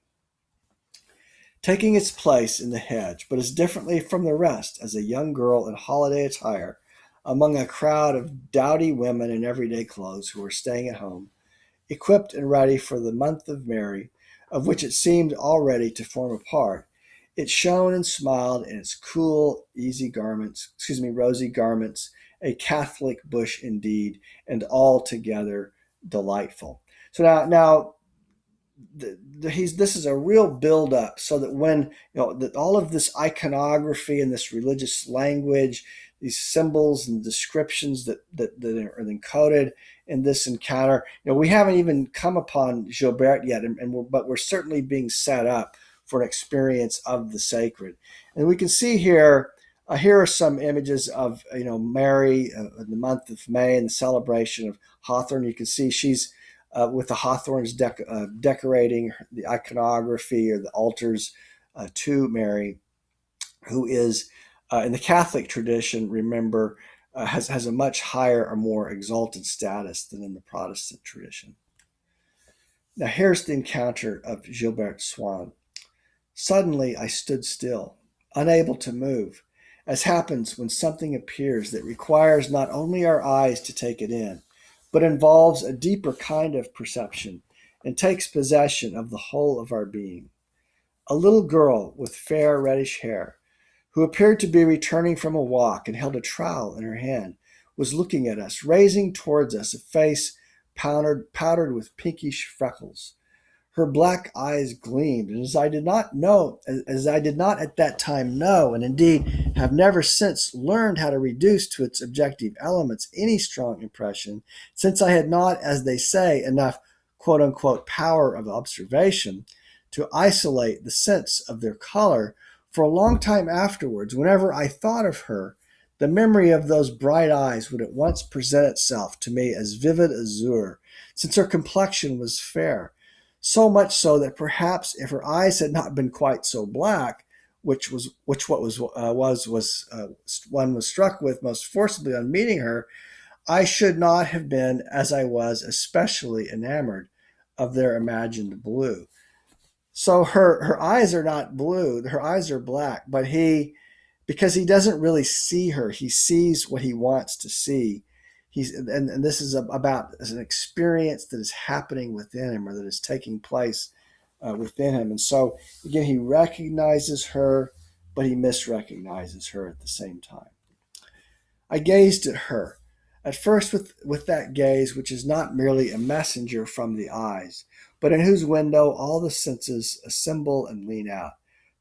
Taking its place in the hedge, but as differently from the rest as a young girl in holiday attire, among a crowd of dowdy women in everyday clothes who were staying at home, equipped and ready for the month of Mary, of which it seemed already to form a part, it shone and smiled in its cool, rosy garments, a Catholic bush indeed, and altogether delightful. So now this is a real build-up, so that when that all of this iconography and this religious language, these symbols and descriptions that are encoded in this encounter, we haven't even come upon Gilbert yet, but we're certainly being set up for an experience of the sacred. And we can see here are some images of Mary in the month of May and the celebration of Hawthorne. You can see she's with the hawthorns decorating the iconography or the altars to Mary, who is, in the Catholic tradition, remember, has a much higher or more exalted status than in the Protestant tradition. Now here's the encounter of Gilbert Swann. Suddenly I stood still, unable to move, as happens when something appears that requires not only our eyes to take it in, but involves a deeper kind of perception and takes possession of the whole of our being. A little girl with fair reddish hair, who appeared to be returning from a walk and held a trowel in her hand, was looking at us, raising towards us a face powdered with pinkish freckles. Her black eyes gleamed, and as I did not at that time know, and indeed have never since learned how to reduce to its objective elements any strong impression, since I had not, as they say, enough quote unquote power of observation to isolate the sense of their color, for a long time afterwards, whenever I thought of her, the memory of those bright eyes would at once present itself to me as vivid azure, since her complexion was fair, so much so that perhaps if her eyes had not been quite so black, which one was struck with most forcibly on meeting her, I should not have been, as I was, especially enamored of their imagined blue. So her eyes are not blue; her eyes are black. But because he doesn't really see her, he sees what he wants to see. And this is about an experience that is happening within him, or that is taking place within him. And so again, he recognizes her, but he misrecognizes her at the same time. I gazed at her, at first with that gaze which is not merely a messenger from the eyes, but in whose window all the senses assemble and lean out,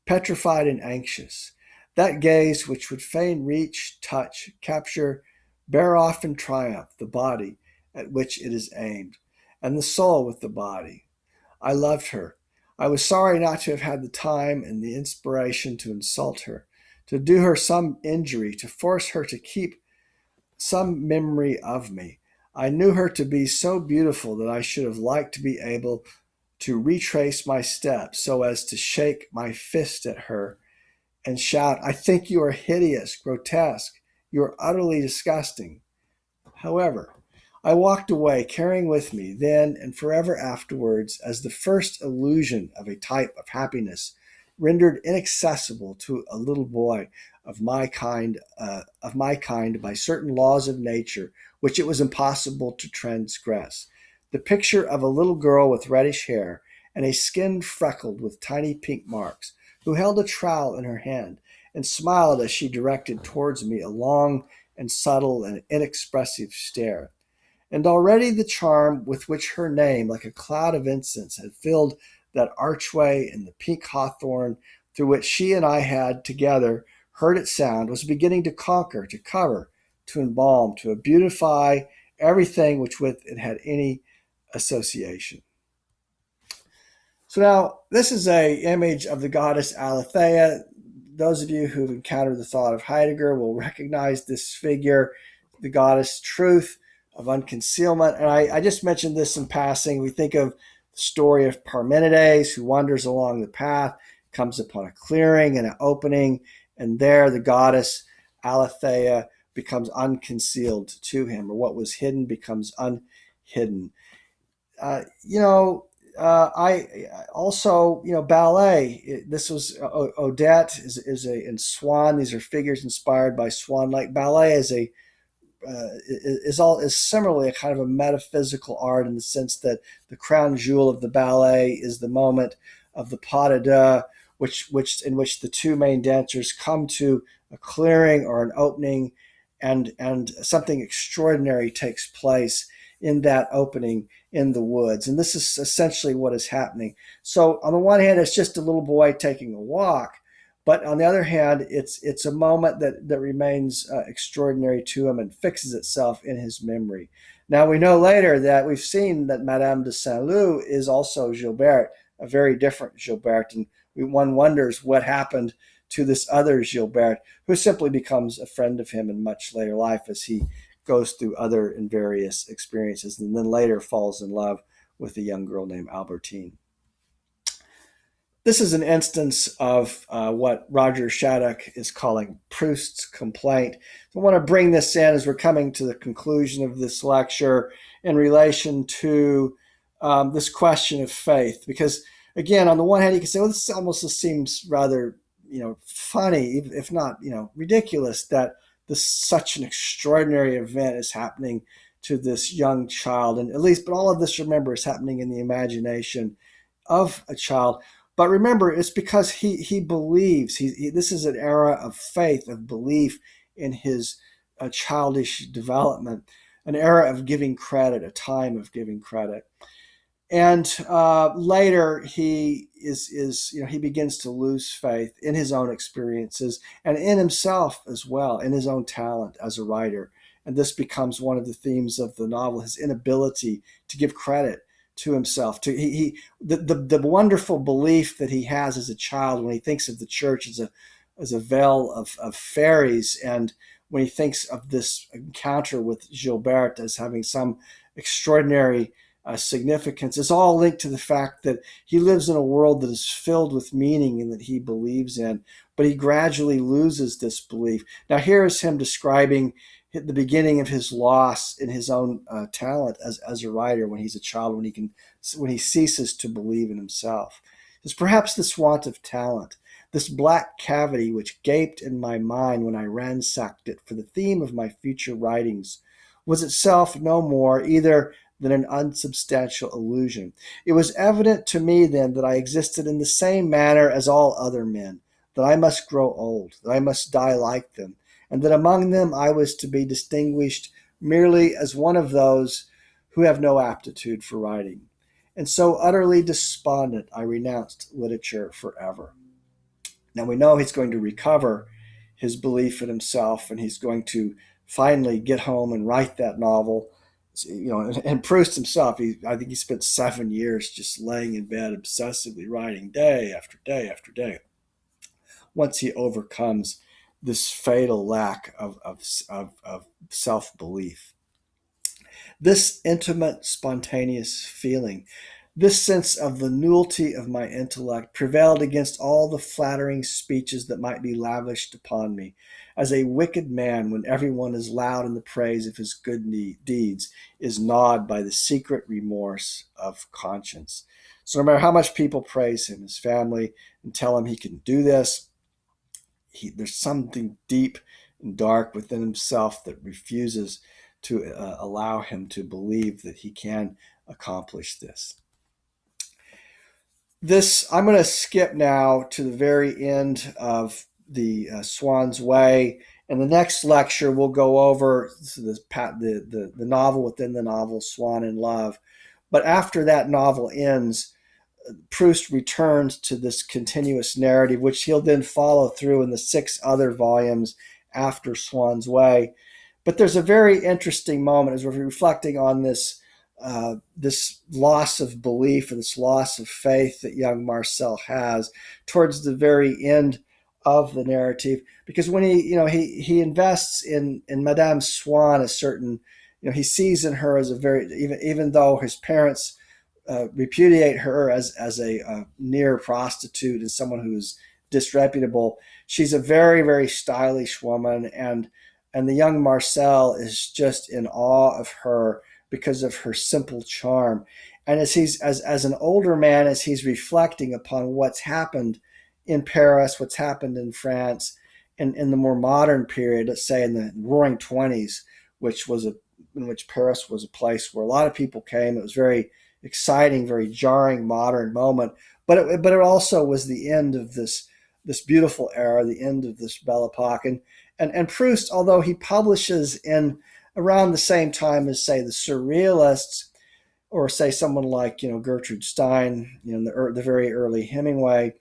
petrified and anxious. That gaze which would fain reach, touch, capture, bear off in triumph the body at which it is aimed, and the soul with the body. I loved her. I was sorry not to have had the time and the inspiration to insult her, to do her some injury, to force her to keep some memory of me. I knew her to be so beautiful that I should have liked to be able to retrace my steps so as to shake my fist at her and shout, "I think you are hideous, grotesque. You are utterly disgusting." However, I walked away, carrying with me, then and forever afterwards, as the first illusion of a type of happiness rendered inaccessible to a little boy of my kind by certain laws of nature which it was impossible to transgress. The picture of a little girl with reddish hair and a skin freckled with tiny pink marks, who held a trowel in her hand and smiled as she directed towards me a long and subtle and inexpressive stare. And already the charm with which her name, like a cloud of incense, had filled that archway in the pink hawthorn through which she and I had together heard it sound, was beginning to conquer, to cover, to embalm, to beautify everything which with it had any association. So now this is an image of the goddess Aletheia. Those of you who've encountered the thought of Heidegger will recognize this figure, the goddess truth, of unconcealment. And I just mentioned this in passing. We think of the story of Parmenides, who wanders along the path, comes upon a clearing and an opening, and there the goddess Aletheia becomes unconcealed to him, or what was hidden becomes unhidden. I also, ballet. This was Odette in Swann. These are figures inspired by Swann. Like ballet is similarly a kind of a metaphysical art, in the sense that the crown jewel of the ballet is the moment of the pas de deux, in which the two main dancers come to a clearing or an opening, and something extraordinary takes place in that opening in the woods. And this is essentially what is happening. So on the one hand, it's just a little boy taking a walk, but on the other hand, it's a moment that remains extraordinary to him and fixes itself in his memory. Now, we know later that we've seen that Madame de Saint-Loup is also Gilbert, a very different Gilbert, and one wonders what happened to this other Gilbert, who simply becomes a friend of him in much later life as he goes through other and various experiences, and then later falls in love with a young girl named Albertine. This is an instance of what Roger Shattuck is calling Proust's complaint. So I want to bring this in as we're coming to the conclusion of this lecture in relation to this question of faith. Because, again, on the one hand, you can say, well, this almost seems rather, funny, if not, ridiculous, that such an extraordinary event is happening to this young child. And but all of this, remember, is happening in the imagination of a child. But remember, it's because he believes. This is an era of faith, of belief in his a childish development, an era of giving credit, a time of giving credit. And later, he begins to lose faith in his own experiences and in himself as well, in his own talent as a writer. And this becomes one of the themes of the novel: his inability to give credit to himself. The wonderful belief that he has as a child when he thinks of the church as a veil of fairies, and when he thinks of this encounter with Gilberte as having some extraordinary significance, is all linked to the fact that he lives in a world that is filled with meaning and that he believes in, but he gradually loses this belief. Now, here is him describing the beginning of his loss in his own talent as a writer when he's a child, when he ceases to believe in himself. It's perhaps this want of talent, this black cavity which gaped in my mind when I ransacked it for the theme of my future writings, was itself no more either than an unsubstantial illusion. It was evident to me then that I existed in the same manner as all other men, that I must grow old, that I must die like them, and that among them I was to be distinguished merely as one of those who have no aptitude for writing. And so, utterly despondent, I renounced literature forever. Now we know he's going to recover his belief in himself, and he's going to finally get home and write that novel. And Proust himself, I think he spent 7 years just laying in bed obsessively writing day after day after day. Once he overcomes this fatal lack of self-belief. This intimate, spontaneous feeling, this sense of the nullity of my intellect prevailed against all the flattering speeches that might be lavished upon me. As a wicked man, when everyone is loud in the praise of his good deeds, is gnawed by the secret remorse of conscience. So no matter how much people praise him, his family, and tell him he can do this, there's something deep and dark within himself that refuses to allow him to believe that he can accomplish this. I'm going to skip now to the very end of the Swann's Way. In the next lecture, we'll go over the novel within the novel, Swann in Love. But after that novel ends, Proust returns to this continuous narrative, which he'll then follow through in the 6 other volumes after Swann's Way. But there's a very interesting moment as we're reflecting on this loss of belief and this loss of faith that young Marcel has towards the very end of the narrative, because when he invests in Madame Swann a certain, he sees in her as a very, even though his parents repudiate her as a near prostitute and someone who's disreputable, she's a very, very stylish woman, and the young Marcel is just in awe of her because of her simple charm. And as an older man, as he's reflecting upon what's happened in Paris, what's happened in France, in the more modern period, let's say in the Roaring '20s, in which Paris was a place where a lot of people came. It was very exciting, very jarring, modern moment. But it also was the end of this beautiful era, the end of this Belle Epoque. And Proust, although he publishes in around the same time as, say, the Surrealists, or say someone like Gertrude Stein, the very early Hemingway,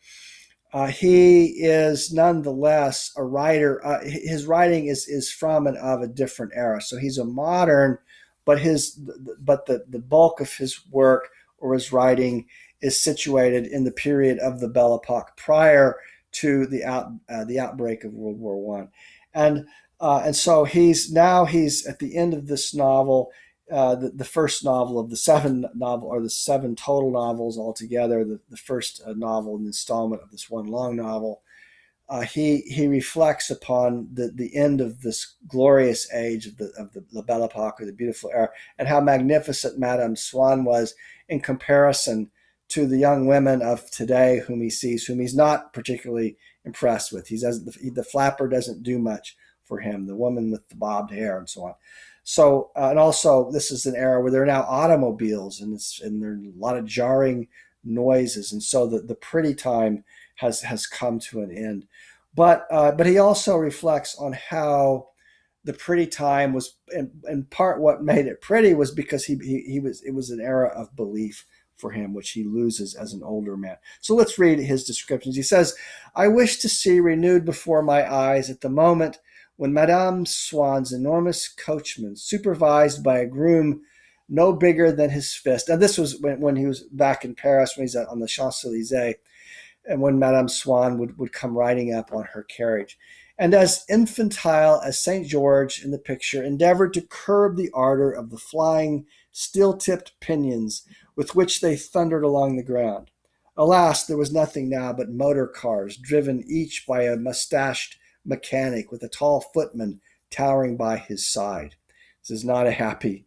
he is nonetheless a writer. His writing is from and of a different era. So he's a modern, but the bulk of his work or his writing is situated in the period of the Belle Epoque prior to the outbreak of World War One, and so he's at the end of this novel, the first novel of the 7 total novels altogether. The first novel and installment of this one long novel. He reflects upon the end of this glorious age of the Belle Epoque, or the beautiful era, and how magnificent Madame Swann was in comparison to the young women of today whom he's not particularly impressed with. The flapper doesn't do much for him, the woman with the bobbed hair and so on. So, and also this is an era where there are now automobiles and there are a lot of jarring noises. And so the pretty time has come to an end. But he also reflects on how the pretty time was in part what made it pretty was because he was it was an era of belief for him, which he loses as an older man. So let's read his descriptions. He says, I wish to see renewed before my eyes at the moment when Madame Swann's enormous coachman, supervised by a groom no bigger than his fist. And this was when he was back in Paris, when he's on the Champs-Élysées, and when Madame Swann would come riding up on her carriage. And as infantile as St. George in the picture, endeavored to curb the ardor of the flying, steel-tipped pinions with which they thundered along the ground. Alas, there was nothing now but motor cars, driven each by a mustached mechanic with a tall footman towering by his side. He's not happy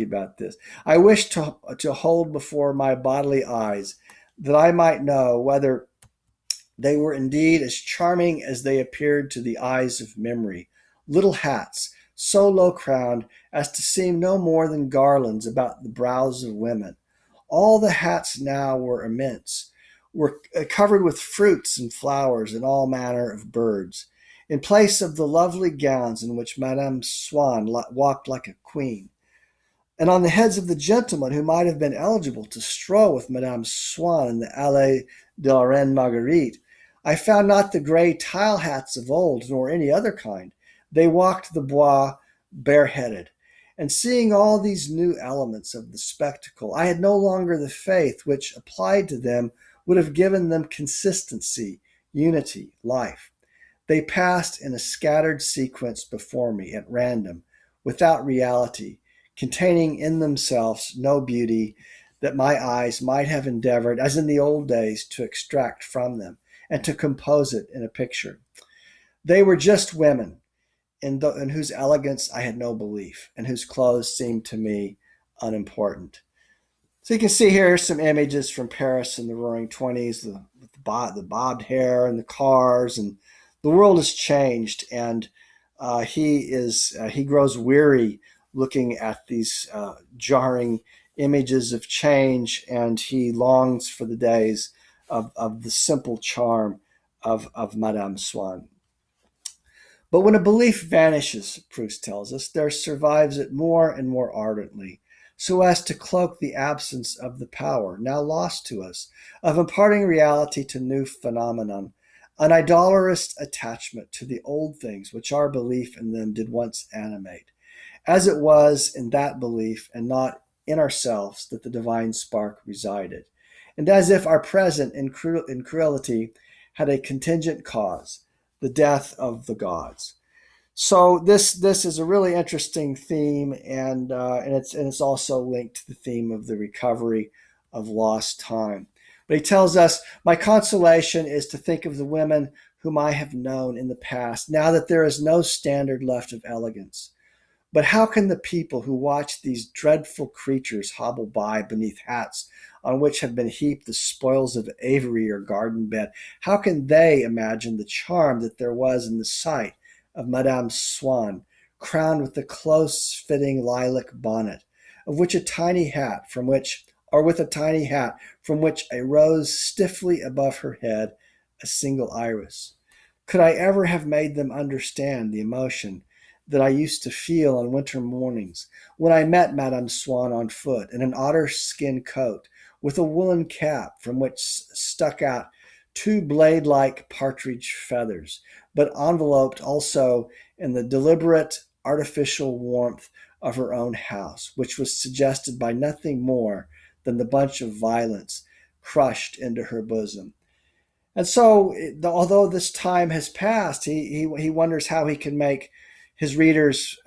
about this. I wish to hold before my bodily eyes that I might know whether they were indeed as charming as they appeared to the eyes of memory. Little hats, so low crowned as to seem no more than garlands about the brows of women. All the hats now were immense, were covered with fruits and flowers and all manner of birds. In place of the lovely gowns in which Madame Swann walked like a queen, and on the heads of the gentlemen who might have been eligible to stroll with Madame Swann in the Allée de la Reine Marguerite, I found not the gray tile hats of old, nor any other kind. They walked the Bois bareheaded. And seeing all these new elements of the spectacle, I had no longer the faith which, applied to them, would have given them consistency, unity, life. They passed in a scattered sequence before me at random, without reality, containing in themselves no beauty that my eyes might have endeavored, as in the old days, to extract from them and to compose it in a picture. They were just women, in whose elegance I had no belief, and whose clothes seemed to me unimportant. So you can see here some images from Paris in the Roaring '20s, the bobbed hair and the cars, and the world has changed, and he grows weary looking at these jarring images of change, and he longs for the days of the simple charm of Madame Swann. But when a belief vanishes, Proust tells us, there survives it more and more ardently, so as to cloak the absence of the power, now lost to us, of imparting reality to new phenomenon, an idolatrous attachment to the old things which our belief in them did once animate, as it was in that belief and not in ourselves that the divine spark resided, and as if our present incredulity had a contingent cause, the death of the gods. So this is a really interesting theme, and it's also linked to the theme of the recovery of lost time. But he tells us, my consolation is to think of the women whom I have known in the past, now that there is no standard left of elegance. But how can the people who watch these dreadful creatures hobble by beneath hats on which have been heaped the spoils of aviary or garden bed, how can they imagine the charm that there was in the sight of Madame Swann, crowned with the close-fitting lilac bonnet, of which a tiny hat from which, or with a tiny hat from which arose stiffly above her head a single iris? Could I ever have made them understand the emotion that I used to feel on winter mornings when I met Madame Swann on foot in an otter-skin coat with a woolen cap from which stuck out two blade-like partridge feathers, but enveloped also in the deliberate artificial warmth of her own house, which was suggested by nothing more than the bunch of violets crushed into her bosom. And so, although this time has passed, he wonders how he can make his readers,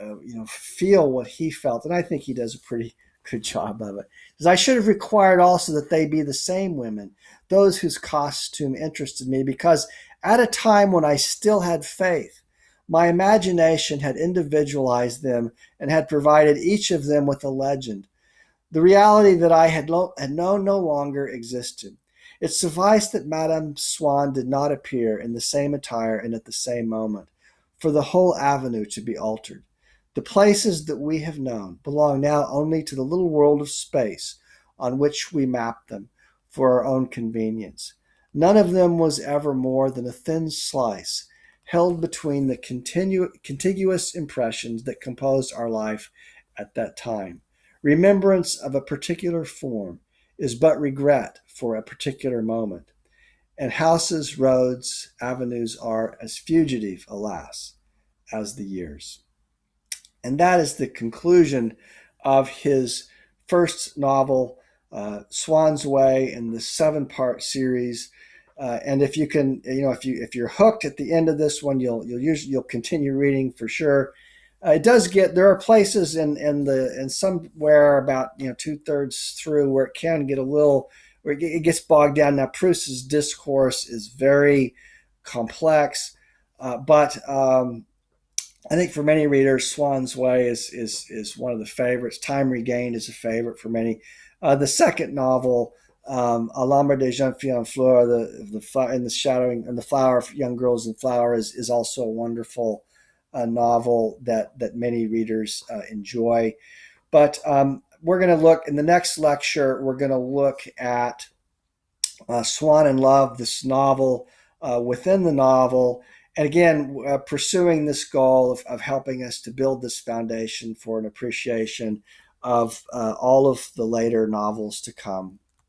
feel what he felt, and I think he does a pretty good job of it. Because I should have required also that they be the same women, those whose costume interested me, because at a time when I still had faith, my imagination had individualized them and had provided each of them with a legend. The reality that I had known no longer existed. It sufficed that Madame Swann did not appear in the same attire and at the same moment, for the whole avenue to be altered. The places that we have known belong now only to the little world of space on which we map them for our own convenience. None of them was ever more than a thin slice, held between the contiguous impressions that composed our life at that time. Remembrance of a particular form is but regret for a particular moment, and houses, roads, avenues are as fugitive, alas, as the years. And that is the conclusion of his first novel, Swann's Way, in the 7-part series. And if you can, if you're hooked at the end of this one, you'll continue reading for sure. It does there are places in somewhere about 2/3 through where it can get a little, where it gets bogged down. Now Proust's discourse is very complex, but I think for many readers, Swann's Way is one of the favorites. Time Regained is a favorite for many. The second novel, A l'ombre des jeunes filles en fleur, in the shadowing and the flower of young girls in flower, is also a wonderful novel that many readers enjoy. But we're going to look in the next lecture. We're going to look at Swann in Love, this novel within the novel. And again, pursuing this goal of helping us to build this foundation for an appreciation of all of the later novels to come.